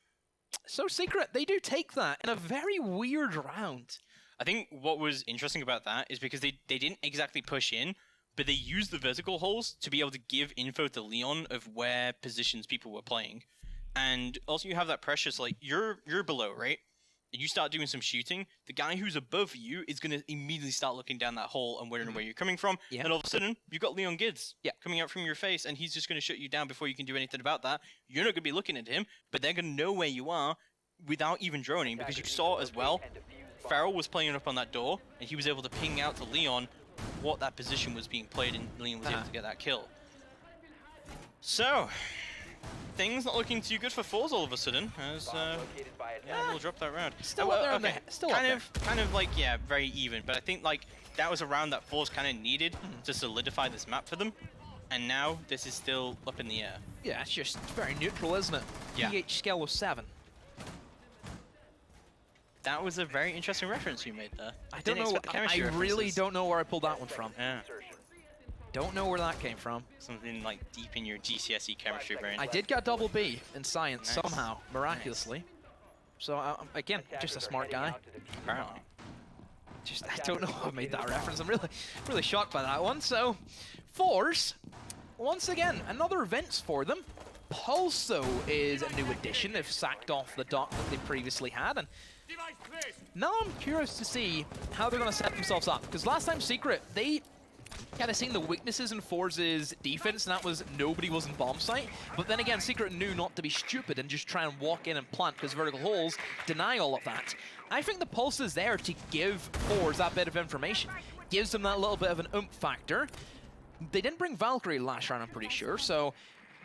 So Secret, they do take that in a very weird round. I think what was interesting about that is because they didn't exactly push in, but they used the vertical holes to be able to give info to Leon of where positions people were playing. And also you have that pressure, so like you're below, right? And you start doing some shooting, the guy who's above you is going to immediately start looking down that hole and wondering where you're coming from. Yeah. And all of a sudden, you've got Leon Gids coming out from your face, and he's just going to shut you down before you can do anything about that. You're not going to be looking at him, but they're going to know where you are without even droning, because you saw as well, Farrell was playing up on that door, and he was able to ping out to Leon what that position was being played, and Leon was able to get that kill. So, things not looking too good for Fours all of a sudden, as we'll drop that round. Still up there, still kind of like, yeah, very even, but I think like that was a round that Fours kind of needed to solidify this map for them, and now this is still up in the air. Yeah, it's just very neutral, isn't it? Yeah. pH scale of 7. That was a very interesting reference you made there. I don't know. I really don't know where I pulled that one from. Yeah. Don't know where that came from. Something like deep in your GCSE chemistry brain. I did get double B in science somehow, miraculously. So again, just a smart guy. Apparently. I don't know how I made that reference. I'm really shocked by that one. So, Fours, once again, another events for them. Pulso is a new addition. They've sacked off the dock that they previously had, and now I'm curious to see how they're going to set themselves up, because last time Secret, they kind of seen the weaknesses in Fours' defense, and that was nobody was in bomb site. But then again, Secret knew not to be stupid and just try and walk in and plant, because vertical holes deny all of that. I think the Pulse is there to give Fours that bit of information. Gives them that little bit of an oomph factor. They didn't bring Valkyrie last round, I'm pretty sure, so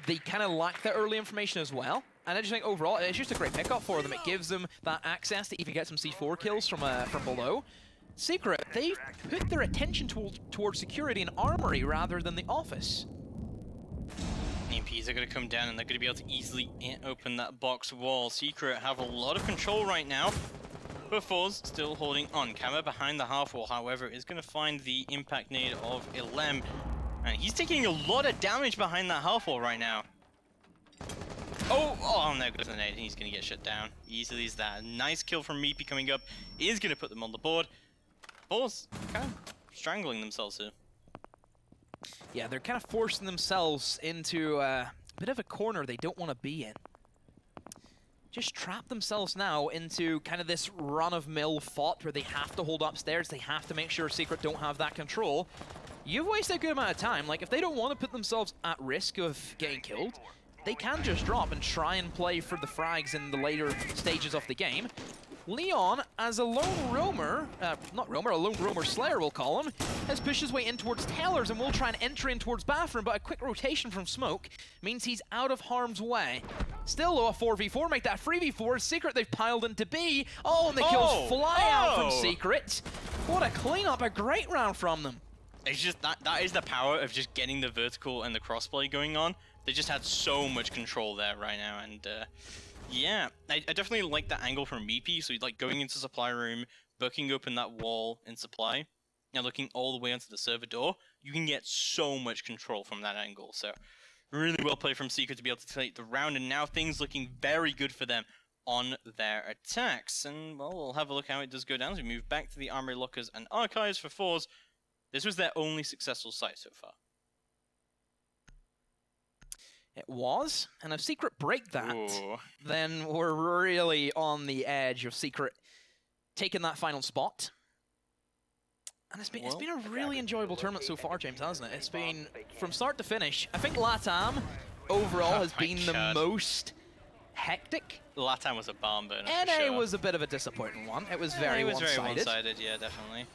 they kind of lack that early information as well. And I just think overall, it's just a great pickup for them. It gives them that access to even get some C4 kills from below. Secret, they put their attention towards security and armory rather than the office. EMPs are going to come down, and they're going to be able to easily open that box wall. Secret have a lot of control right now, but Fours still holding on. Camera behind the half wall, however, is going to find the impact nade of Ilem, and he's taking a lot of damage behind that half wall right now. Oh, no, goes the nade. He's going to get shut down. Easily as that. Nice kill from Meepy coming up is going to put them on the board. Fours kind of strangling themselves here. Yeah, they're kind of forcing themselves into a bit of a corner they don't want to be in. Just trap themselves now into kind of this run-of-mill fight where they have to hold upstairs, they have to make sure Secret don't have that control. You've wasted a good amount of time. Like, if they don't want to put themselves at risk of getting killed, they can just drop and try and play for the frags in the later stages of the game. Leon, as a lone roamer, a lone roamer slayer we'll call him, has pushed his way in towards Tellers and will try and enter in towards Bathroom, but a quick rotation from Smoke means he's out of harm's way. Still though, a 4v4, make that 3v4. Secret, they've piled into B. Oh, and the kills fly out from Secret. What a cleanup, a great round from them. It's just that is the power of just getting the vertical and the crossplay going on. They just had so much control there right now, and yeah, I definitely like that angle from Meepy. So like going into supply room, bucking open that wall in supply, and looking all the way onto the server door, you can get so much control from that angle. So really well played from Secret to be able to take the round, and now things looking very good for them on their attacks. And well, we'll have a look how it does go down as we move back to the armory lockers and archives for Fours. This was their only successful site so far. It was, and if Secret break that, Ooh. then we're really on the edge of Secret taking that final spot. And it's been a really enjoyable tournament so far, James, hasn't it? It's been from start to finish. I think LATAM overall has been the most hectic. LATAM was a barn burner. NA was a bit of a disappointing one. It was very one-sided. Very one-sided, yeah, definitely.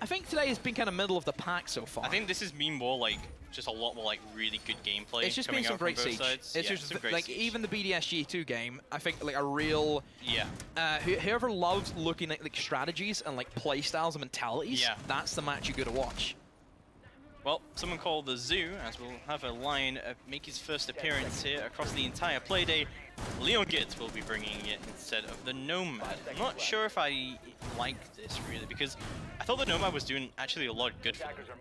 I think today has been kind of middle of the pack so far. I think this has been more like just a lot more like really good gameplay. It's just been some great siege. It's just like even the BDSG2 game. I think like a real whoever loves looking at like strategies and like play styles and mentalities. Yeah. That's the match you go to watch. Well, someone called the Zoo, as we'll have a Lion make his first appearance here across the entire playday. Leon Gitz will be bringing it instead of the Nomad. I'm not sure if I like this really, because I thought the Nomad was doing actually a lot good for them.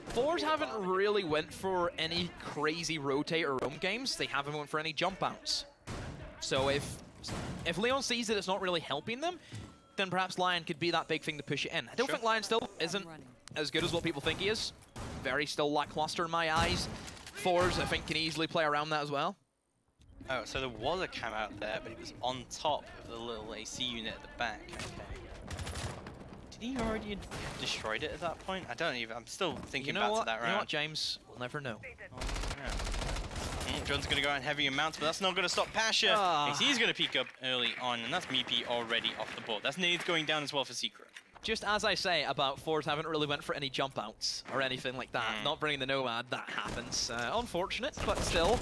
Fours haven't really went for any crazy rotate or roam games. They haven't went for any jump outs. So if Leon sees that it's not really helping them, then perhaps Lion could be that big thing to push it in. I don't think Lion still isn't as good as what people think he is. Very still lackluster in my eyes. Fours, I think, can easily play around that as well. Oh, so there was a cam out there, but it was on top of the little AC unit at the back. Okay. Did he already have destroyed it at that point? I don't even. I'm still thinking back to that round. You know what, James? We'll never know. Oh, yeah. John's going to go out in heavy amounts, but that's not going to stop Pasha. He's going to peek up early on, and that's Meepy already off the board. That's nades going down as well for Secret. Just as I say about Fours haven't really went for any jump outs or anything like that. Not bringing the Nomad, that happens. Unfortunate, but still.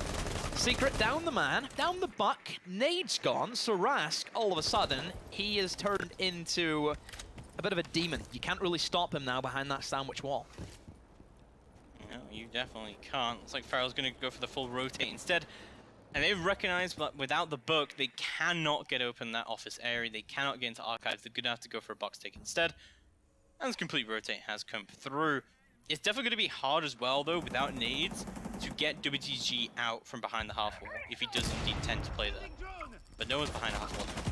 Secret down the man, down the buck, nades gone, so Rask, all of a sudden, he is turned into a bit of a demon. You can't really stop him now behind that sandwich wall. No, you definitely can't. Looks like Farrell's going to go for the full rotate instead. And they've recognized that without the book, they cannot get open that office area. They cannot get into archives. They're going to have to go for a box take instead. And this complete rotate has come through. It's definitely going to be hard as well, though, without nades, to get WTG out from behind the half wall, if he does indeed tend to play there. But no one's behind the half wall now.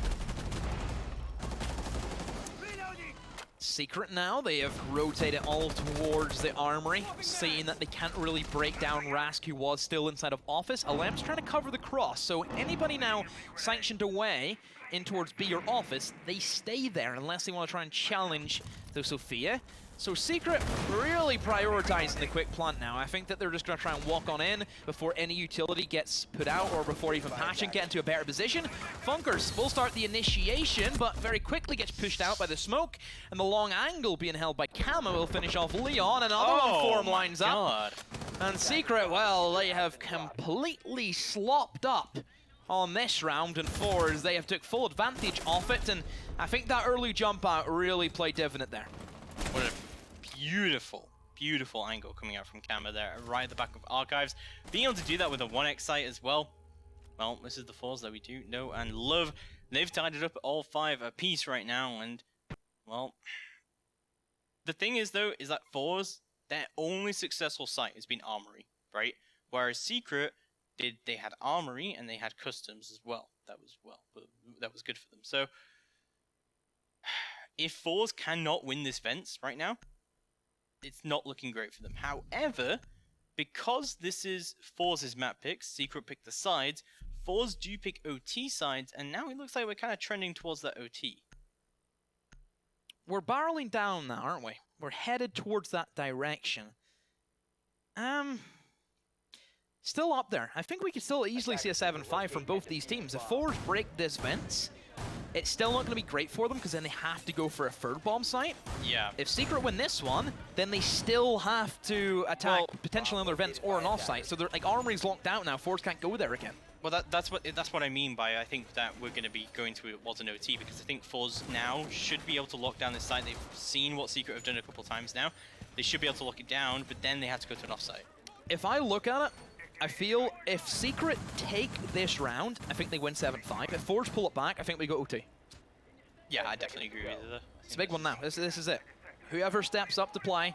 Secret now, they have rotated all towards the armory, seeing that they can't really break down Rask, who was still inside of office. Alam's trying to cover the cross, so anybody now sanctioned away in towards B or office, they stay there unless they want to try and challenge the Sophia. So Secret really prioritizing the quick plant now. I think that they're just going to try and walk on in before any utility gets put out or before even Passion get into a better position. Funkers will start the initiation, but very quickly gets pushed out by the smoke. And the long angle being held by Camo will finish off Leon. Another one form lines up. And Secret, well, they have completely slopped up on this round, and Fours, they have took full advantage of it. And I think that early jump out really played dividend there. What a beautiful, beautiful angle coming out from Camera there, right at the back of Archives. Being able to do that with a 1x site as well. Well, this is the Fours that we do know and love. They've tied it up at all 5 apiece right now, and, well, the thing is, though, is that Fours, their only successful site has been Armory, right? Whereas Secret, they had Armory and they had Customs as well. That was good for them. So, if Fours cannot win this Vents right now, it's not looking great for them. However, because this is Fours' map picks, Secret pick the sides, Fours do pick OT sides, and now it looks like we're kind of trending towards that OT. We're barreling down now, aren't we? We're headed towards that direction. Still up there. I think we could still easily see a 7-5 from both these teams. If Fours break this Vents, it's still not going to be great for them because then they have to go for a third bomb site. Yeah. If Secret win this one, then they still have to attack potentially on their Vents or an offsite. So they're like Armory's locked out now. Fours can't go there again. Well, that's what I mean by I think that we're going to be going towards an OT, because I think Fours now should be able to lock down this site. They've seen what Secret have done a couple times now. they should be able to lock it down, but then they had to go to an offsite. If I look at it, I feel if Secret take this round, I think they win 7-5. If Forge pull it back, I think we go OT. Yeah, I definitely agree with you. It's a big one now. This is it. Whoever steps up to play,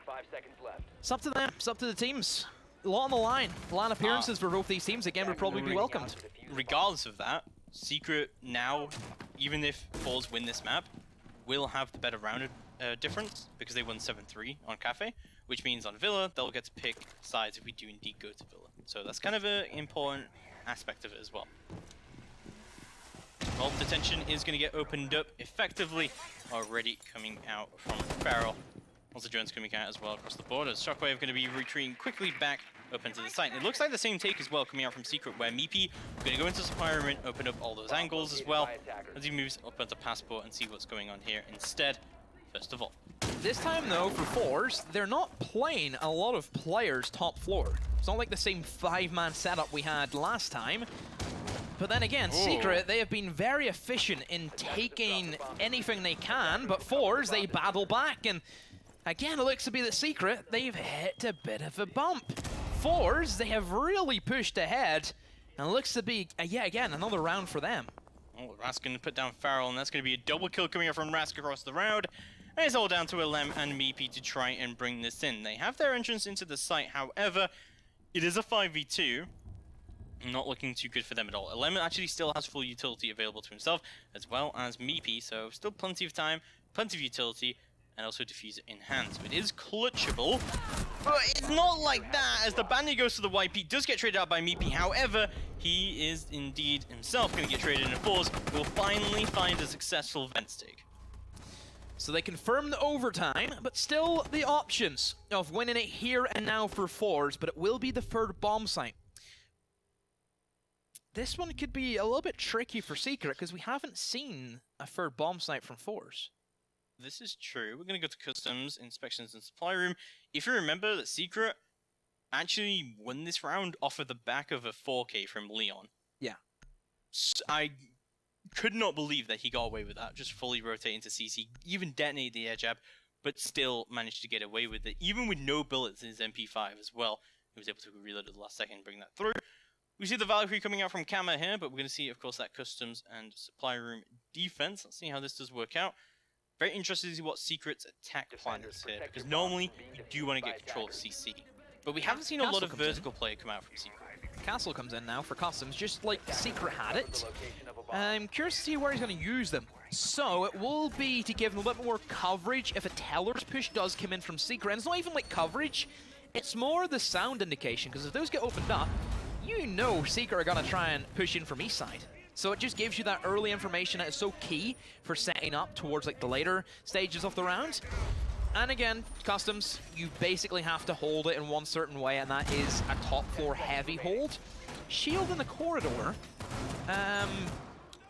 5 seconds left. it's up to them. It's up to the teams. A lot on the line. Land appearances for both these teams, again, would probably be welcomed. Regardless of that, Secret now, even if Forge win this map, will have the better round difference because they won 7-3 on Cafe, which means on Villa, they'll get to pick sides if we do indeed go to Villa. So that's kind of an important aspect of it as well. Well, detention is going to get opened up effectively, already coming out from Farrell. Also, Jones coming out as well across the border. Shockwave going to be retreating quickly back up into the site. And it looks like the same take as well coming out from Secret, where Meepy going to go into Sapphire Room and open up all those angles as well as he moves up onto Passport and see what's going on here instead, first of all. This time, though, for Fours, they're not playing a lot of players top floor. It's not like the same 5-man setup we had last time. But then again, Secret, they have been very efficient in taking anything they can, but Fours, they battle back, and again, it looks to be that Secret, they've hit a bit of a bump. Fours, they have really pushed ahead, and it looks to be, yet again, another round for them. Oh, Rask going to put down Farrell, and that's going to be a double kill coming up from Rask across the round. And it's all down to Alem and Meepy to try and bring this in. They have their entrance into the site, however, it is a 5v2. Not looking too good for them at all. Alem actually still has full utility available to himself, as well as Meepy, so still plenty of time, plenty of utility, and also diffuser in hand. So it is clutchable, but it's not like that, as the bandit goes to the YP, does get traded out by Meepy. However, he is indeed himself going to get traded in a Force, will finally find a successful vent stake. So they confirm the overtime, but still the options of winning it here and now for Fours, but it will be the third bomb site. This one could be a little bit tricky for Secret, because we haven't seen a third bomb site from Fours. This is true. We're going to go to Customs, Inspections, and Supply Room. If you remember that Secret actually won this round off of the back of a 4K from Leon. Yeah. I could not believe that he got away with that. Just fully rotate into CC, even detonate the air jab, but still managed to get away with it. Even with no bullets in his MP5 as well. He was able to reload at the last second and bring that through. We see the Valkyrie coming out from Kama here, but we're going to see, of course, that Customs and Supply Room defense. Let's see how this does work out. Very interested to see what Secret's attack plan is here, because normally you do want to get control of CC. But we haven't seen a lot of vertical play come out from Secret. Castle comes in now for Customs, just like Secret had it. I'm curious to see where he's going to use them. So it will be to give them a bit more coverage if a Teller's push does come in from Secret. And it's not even like coverage, it's more the sound indication, because if those get opened up, you know Secret are going to try and push in from east side. So it just gives you that early information that is so key for setting up towards like the later stages of the round. And again, Customs, you basically have to hold it in one certain way, and that is a top floor heavy hold. Shield in the corridor.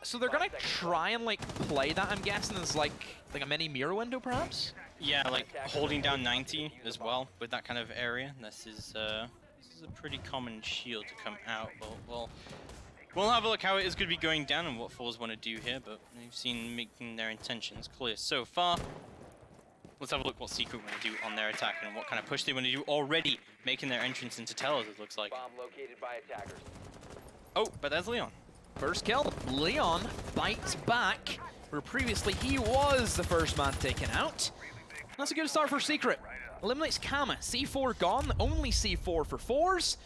So they're going to try and like play that, I'm guessing, as like a mini mirror window perhaps? Yeah, like holding down 90 as well with that kind of area. This is a pretty common shield to come out, but we'll have a look how it is going to be going down and what Fours want to do here, but we've seen making their intentions clear so far. Let's have a look what Secret want to do on their attack and what kind of push they want to do already, making their entrance into Tellers, it looks like. Bomb located by attackers. Oh, but there's Leon. First kill. Leon bites back, where previously he was the first man taken out. That's a good start for Secret. Eliminates Kama. C4 gone. Only C4 for Fours.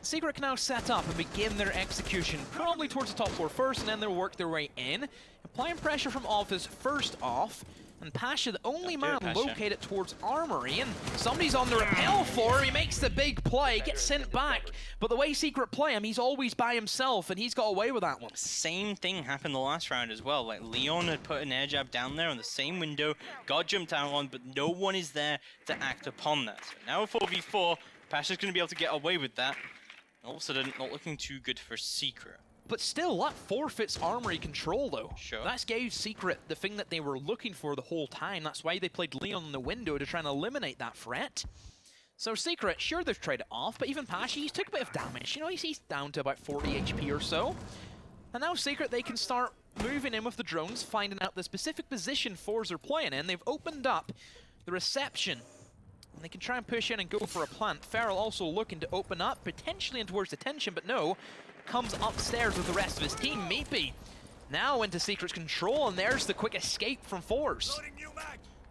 Secret can now set up and begin their execution, probably towards the top floor first, and then they'll work their way in. Applying pressure from Office first off. And Pasha, the only man located towards Armory, and somebody's on the rappel for him. He makes the big play, gets sent back. But the way Secret play him, he's always by himself, and he's got away with that one. Same thing happened the last round as well. Like, Leon had put an air jab down there on the same window, got jumped out on, but no one is there to act upon that. So now a 4v4, Pasha's going to be able to get away with that. All of a sudden, not looking too good for Secret. But still, that forfeits Armory control, though. Sure. That gave Secret the thing that they were looking for the whole time. That's why they played Leon in the window, to try and eliminate that threat. So Secret, sure, they've tried it off, but even Pasha, he's took a bit of damage. You know, he's down to about 40 HP or so. And now Secret, they can start moving in with the drones, finding out the specific position Fours are playing in. They've opened up the reception. And they can try and push in and go for a plant. Feral also looking to open up, potentially in towards detention, but no. Comes upstairs with the rest of his team. Meepy now into Secret's control, and there's the quick escape from Force.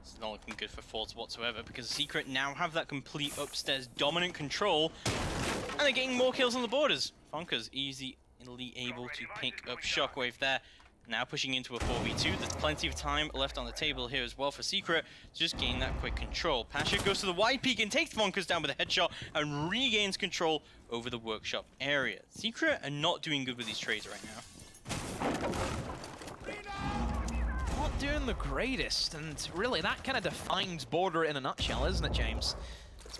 It's not looking good for Force whatsoever, because Secret now have that complete upstairs dominant control, and they're getting more kills on the borders. Funker's easily able to pick up Shockwave there. Now pushing into a 4v2, there's plenty of time left on the table here as well for Secret to just gain that quick control. Pasha goes to the wide peak and takes Funkers down with a headshot and regains control over the workshop area. Secret are not doing good with these trades right now. Not doing the greatest, and really that kind of defines Border in a nutshell, isn't it, James?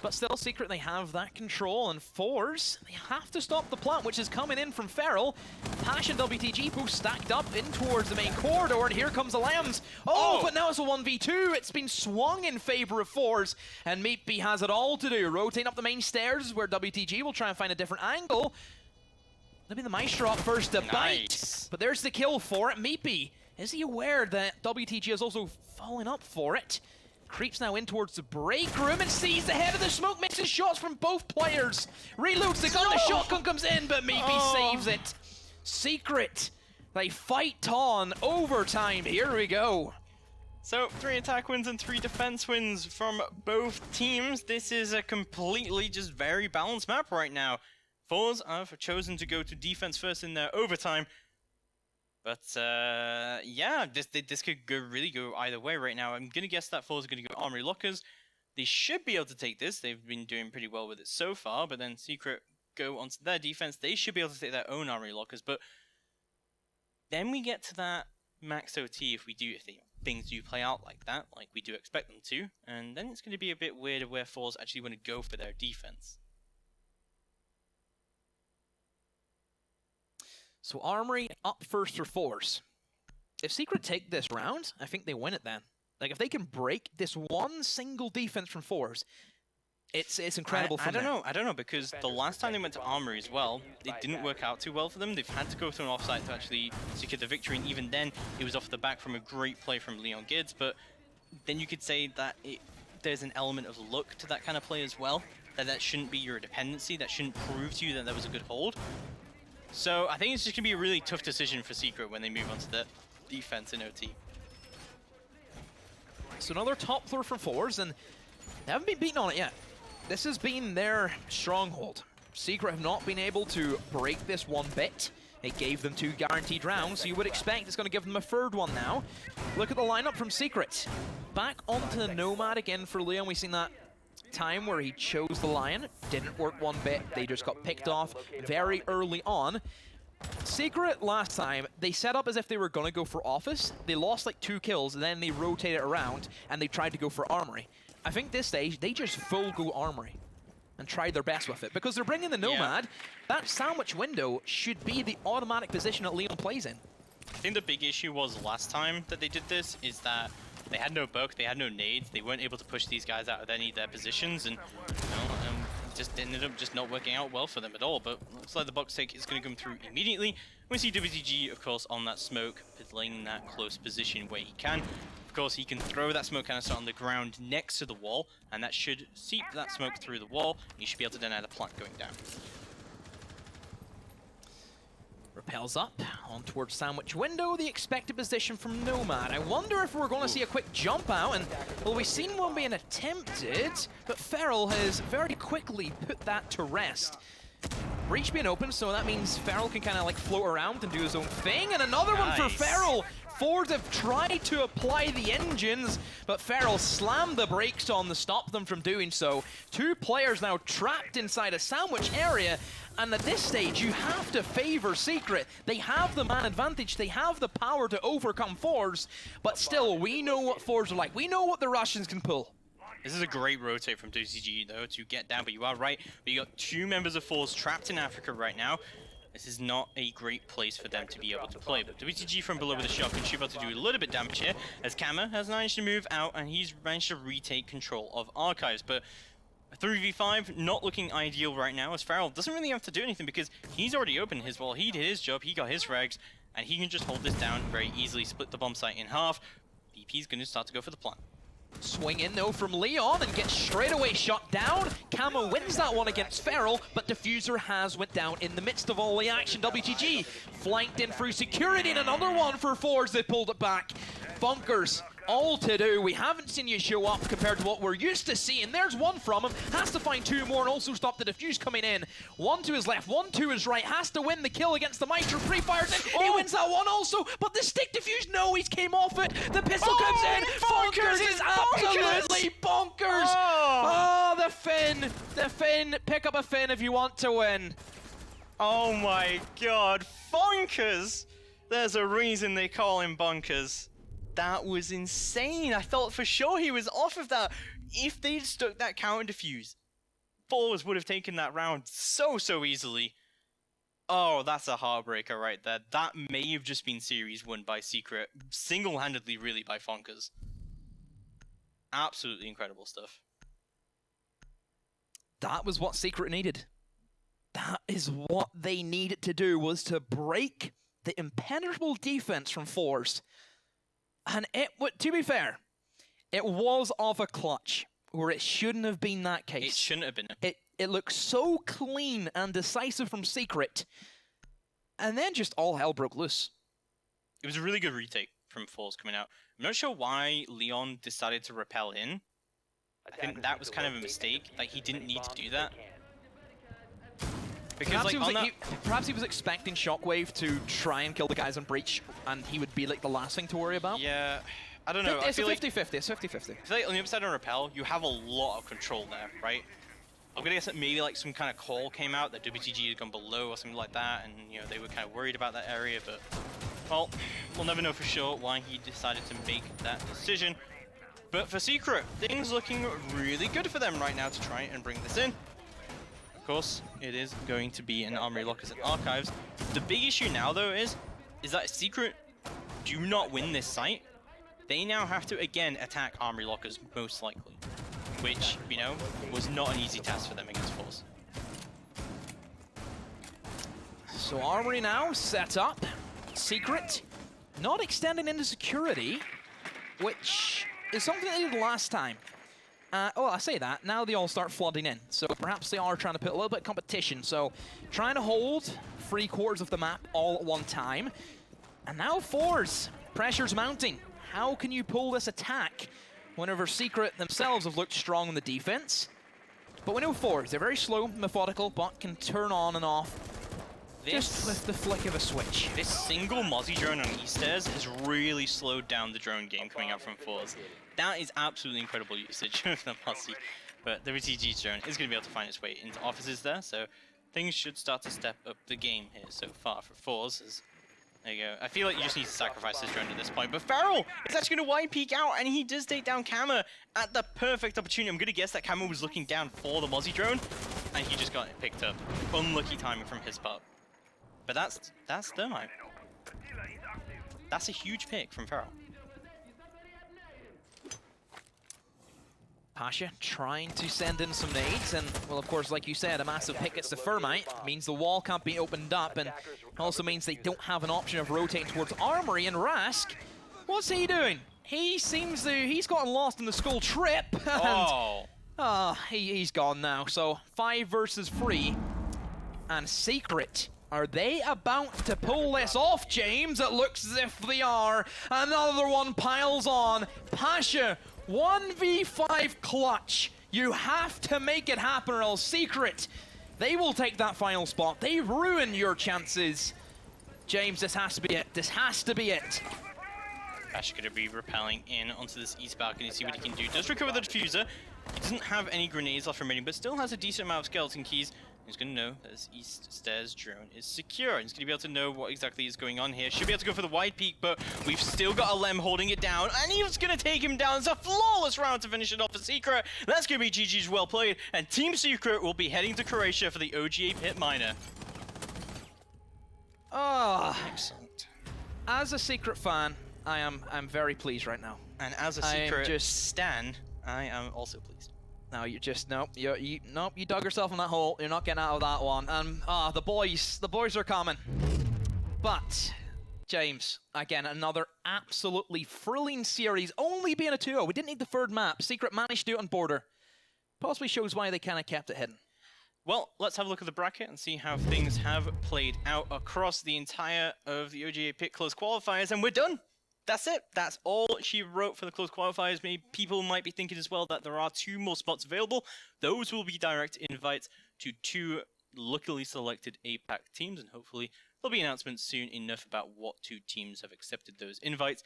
But still, Secret, they have that control, and Force, they have to stop the plant, which is coming in from Feral. Pash and WTG both stacked up in towards the main corridor, and here comes the Lambs. Oh, but now it's a 1v2. It's been swung in favor of Force, and Meatbee has it all to do. Rotating up the main stairs, where WTG will try and find a different angle. Maybe the Maestro up first to bite, but there's the kill for it. Meatbee, is he aware that WTG is also falling up for it? Creeps now in towards the break room and sees the head of the smoke, mixes shots from both players. Reloads the gun, the shotgun comes in, but Meepy saves it. Secret, they fight on overtime. Here we go. So 3 attack wins and 3 defense wins from both teams. This is a completely just very balanced map right now. Fours have chosen to go to defense first in their overtime. But yeah, this could really go either way right now. I'm gonna guess that Fours are gonna go Armory Lockers. They should be able to take this. They've been doing pretty well with it so far. But then Secret go onto their defense. They should be able to take their own Armory Lockers. But then we get to that max OT if things do play out like that, like we do expect them to. And then it's gonna be a bit weird where Fours actually want to go for their defense. So Armory up first for Force. If Secret take this round, I think they win it then. Like, if they can break this one single defense from Force, it's incredible for them. I don't know, because the last time they went to Armory as well, it didn't work out too well for them. They've had to go through an offsite to actually secure the victory, and even then, it was off the back from a great play from Leon Gids, but then you could say that there's an element of luck to that kind of play as well, that shouldn't be your dependency, that shouldn't prove to you that there was a good hold. So I think it's just going to be a really tough decision for Secret when they move on to the defense in OT. So another top floor from Fours, and they haven't been beaten on it yet. This has been their stronghold. Secret have not been able to break this one bit. It gave them 2 guaranteed rounds, so you would expect it's going to give them a 3rd one now. Look at the lineup from Secret. Back onto the Nomad again for Leon. We've seen that time where he chose the Lion. Didn't work one bit. They just got picked off very early on. Secret last time, they set up as if they were going to go for Office. They lost like 2 kills, and then they rotated around, and they tried to go for Armory. I think this stage, they just full go Armory and tried their best with it. Because they're bringing the Nomad, that sandwich window should be the automatic position that Leon plays in. I think the big issue was last time that they did this is that they had no buck, they had no nades, they weren't able to push these guys out of any of their positions, and just ended up just not working out well for them at all. But looks like the box take is going to come through immediately. We see WTG, of course, on that smoke, playing that close position where he can. Of course, he can throw that smoke canister on the ground next to the wall, and that should seep that smoke through the wall. You should be able to deny the plant going down. Repels up on towards sandwich window, the expected position from Nomad. I wonder if we're going to see a quick jump out, and well, we've seen one being attempted, but Feral has very quickly put that to rest. Breach being open, so that means Feral can kind of like float around and do his own thing, and another one for Feral. Fords have tried to apply the engines, but Feral slammed the brakes on to stop them from doing so. 2 players now trapped inside a sandwich area, and at this stage, you have to favor Secret. They have the man advantage, they have the power to overcome Fords, but still, we know what Fords are like. We know what the Russians can pull. This is a great rotate from WCG, though, to get down, but you are right. But you got 2 members of Force trapped in Africa right now. This is not a great place for them to be able to play, but WTG from below with a shotgun should be able to do a little bit damage here, as Kama has managed to move out, and he's managed to retake control of Archives, but 3v5 not looking ideal right now, as Feral doesn't really have to do anything because he's already opened his wall, he did his job, he got his frags, and he can just hold this down very easily, split the bomb site in half. VP's going to start to go for the plant. Swing in though from Leon and gets straight away shot down. Camo wins that one against Feral, but Diffuser has went down in the midst of all the action. WTG flanked in through security and another one for Force. They pulled it back. Bunkers, all to do. We haven't seen you show up compared to what we're used to seeing. There's one from him. Has to find two more and also stop the Diffuse coming in. One to his left, one to his right. Has to win the kill against the Maestro. Pre-fires in. He wins that one also. But the stick Diffuse, no, he's came off it. The pistol comes in. Bonkers is absolutely bonkers. Oh, the Finn. The Finn. Pick up a Finn if you want to win. Oh my god, Bonkers! There's a reason they call him Bonkers. That was insane. I thought for sure he was off of that. If they'd stuck that counter defuse, Force would have taken that round so easily. Oh, that's a heartbreaker right there. That may have just been series won by Secret, single-handedly really by Fonkers. Absolutely incredible stuff. That was what Secret needed. That is what they needed to do, was to break the impenetrable defense from Force. And to be fair, it was of a clutch, where it shouldn't have been that case. It shouldn't have been. It looks so clean and decisive from Secret, and then just all hell broke loose. It was a really good retake from Force coming out. I'm not sure why Leon decided to rappel in. I think that was kind of a mistake. Like, he didn't need to do that. Because perhaps he was expecting Shockwave to try and kill the guys on Breach, and he would be like the last thing to worry about. Yeah, I don't know. It's a 50-50, it's 50-50. I feel like on the other side of Rappel, you have a lot of control there, right? I'm gonna guess that maybe like some kind of call came out that WTG had gone below or something like that, and you know they were kind of worried about that area, but well, we'll never know for sure why he decided to make that decision. But for Secret, things looking really good for them right now to try and bring this in. Of course, it is going to be an Armory Lockers and Archives. The big issue now, though, is that Secret do not win this site. They now have to, again, attack Armory Lockers, most likely. Which, you know, was not an easy task for them against Force. So Armory now set up. Secret not extending into security, which is something they did last time. I say that, now they all start flooding in, so perhaps they are trying to put a little bit of competition, so trying to hold 3/4 of the map all at one time. And now Force, pressure's mounting. How can you pull this attack whenever Secret themselves have looked strong in the defense? But we know Force, they're very slow, methodical, but can turn on and off just with the flick of a switch. This single Mozzie drone on E-stairs has really slowed down the drone game coming out from Force. That is absolutely incredible usage of the Mozzie. But the WTG drone is going to be able to find its way into offices there, so things should start to step up the game here so far for Force. There you go. I feel like you just need to sacrifice this drone at this point. But Feral is actually going to wide peek out, and he does take down Kama at the perfect opportunity. I'm going to guess that Kama was looking down for the Mozzie drone, and he just got it picked up. Unlucky timing from his part. But that's Thermite. That's a huge pick from Feral. Pasha trying to send in some nades, and, well, of course, like you said, a massive pick gets the Thermite, means the wall can't be opened up, and also means they don't have an option of rotating towards Armory. And Rask, what's he doing? He seems to, he's gotten lost in the school trip, and he's gone now. So 5 versus 3, and Secret, are they about to pull this off, James? It looks as if they are. Another one piles on. Pasha, 1v5 clutch. You have to make it happen, or else Secret, they will take that final spot. They ruin your chances. James, this has to be it. This has to be it. Pasha going to be rappelling in onto this east balcony, see what he can do. Does recover the diffuser. He doesn't have any grenades left remaining, but still has a decent amount of skeleton keys. He's going to know that his east stairs drone is secure. He's going to be able to know what exactly is going on here. Should be able to go for the wide peak, but we've still got a Lem holding it down, and he's going to take him down. It's a flawless round to finish it off for Secret. That's going to be GG's well played, and Team Secret will be heading to Croatia for the OGA Pit Minor. Excellent. As a Secret fan, I'm very pleased right now. And as a Secret stan, I am also pleased. No, you just you dug yourself in that hole. You're not getting out of that one. And the boys are coming. But James, again, another absolutely thrilling series, only being a 2-0. We didn't need the third map. Secret managed to do it on border. Possibly shows why they kind of kept it hidden. Well, let's have a look at the bracket and see how things have played out across the entire of the OGA Pit Close Qualifiers, and we're done! That's it. That's all she wrote for the close qualifiers. Maybe people might be thinking as well that there are 2 more spots available. Those will be direct invites to 2 luckily selected APAC teams, and hopefully there'll be announcements soon enough about what 2 teams have accepted those invites.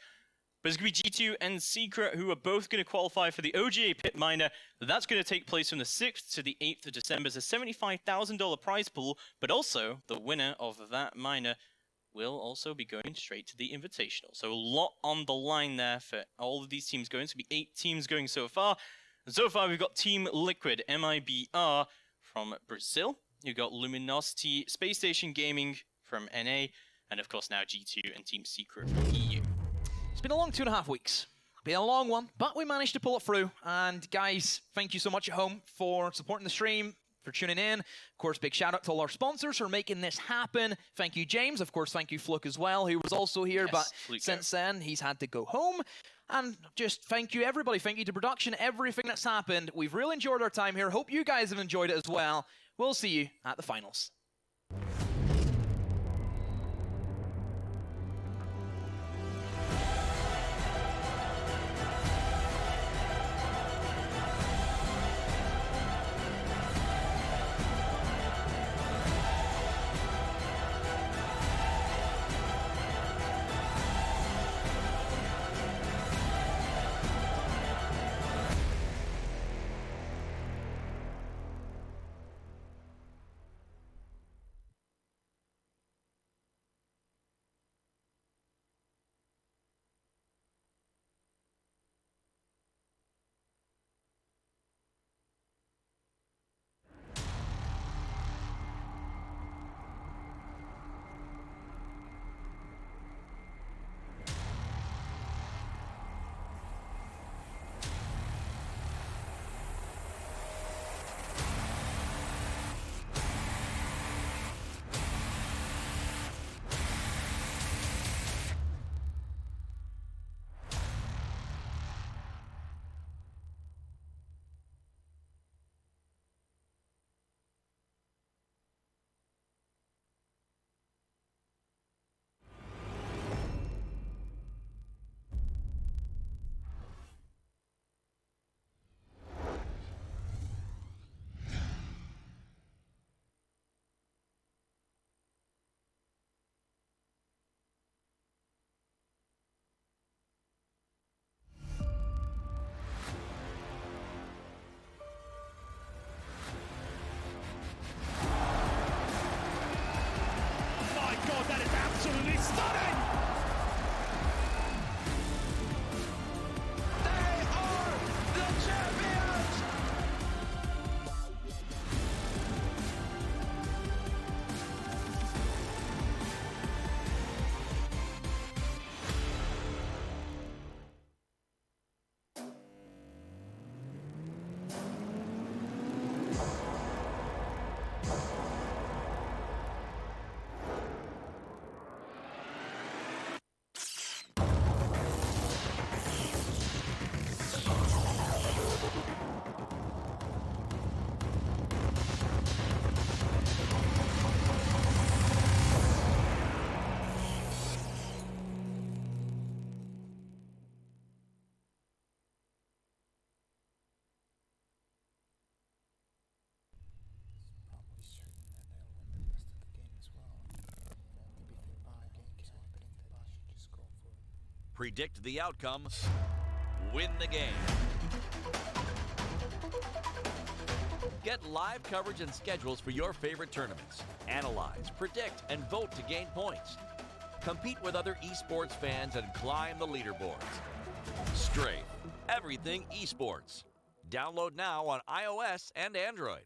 But it's going to be G2 and Secret who are both going to qualify for the OGA Pit Minor. That's going to take place from the 6th to the 8th of December. It's a $75,000 prize pool, but also the winner of that minor will also be going straight to the Invitational. So a lot on the line there for all of these teams going. It's going to be 8 teams going so far. And so far we've got Team Liquid, MIBR from Brazil. You've got Luminosity Space Station Gaming from NA. And of course now G2 and Team Secret from EU. It's been a long 2.5 weeks. Been a long one, but we managed to pull it through. And guys, thank you so much at home for supporting the stream, for tuning in. Of course, big shout out to all our sponsors for making this happen. Thank you, James. Of course, thank you, Fluke, as well, who was also here, Yes, but Fluke since then, he's had to go home. And just thank you, everybody. Thank you to production, everything that's happened. We've really enjoyed our time here. Hope you guys have enjoyed it as well. We'll see you at the finals. Predict the outcome, win the game. Get live coverage and schedules for your favorite tournaments. Analyze, predict, and vote to gain points. Compete with other esports fans and climb the leaderboards. Strafe, everything esports. Download now on iOS and Android.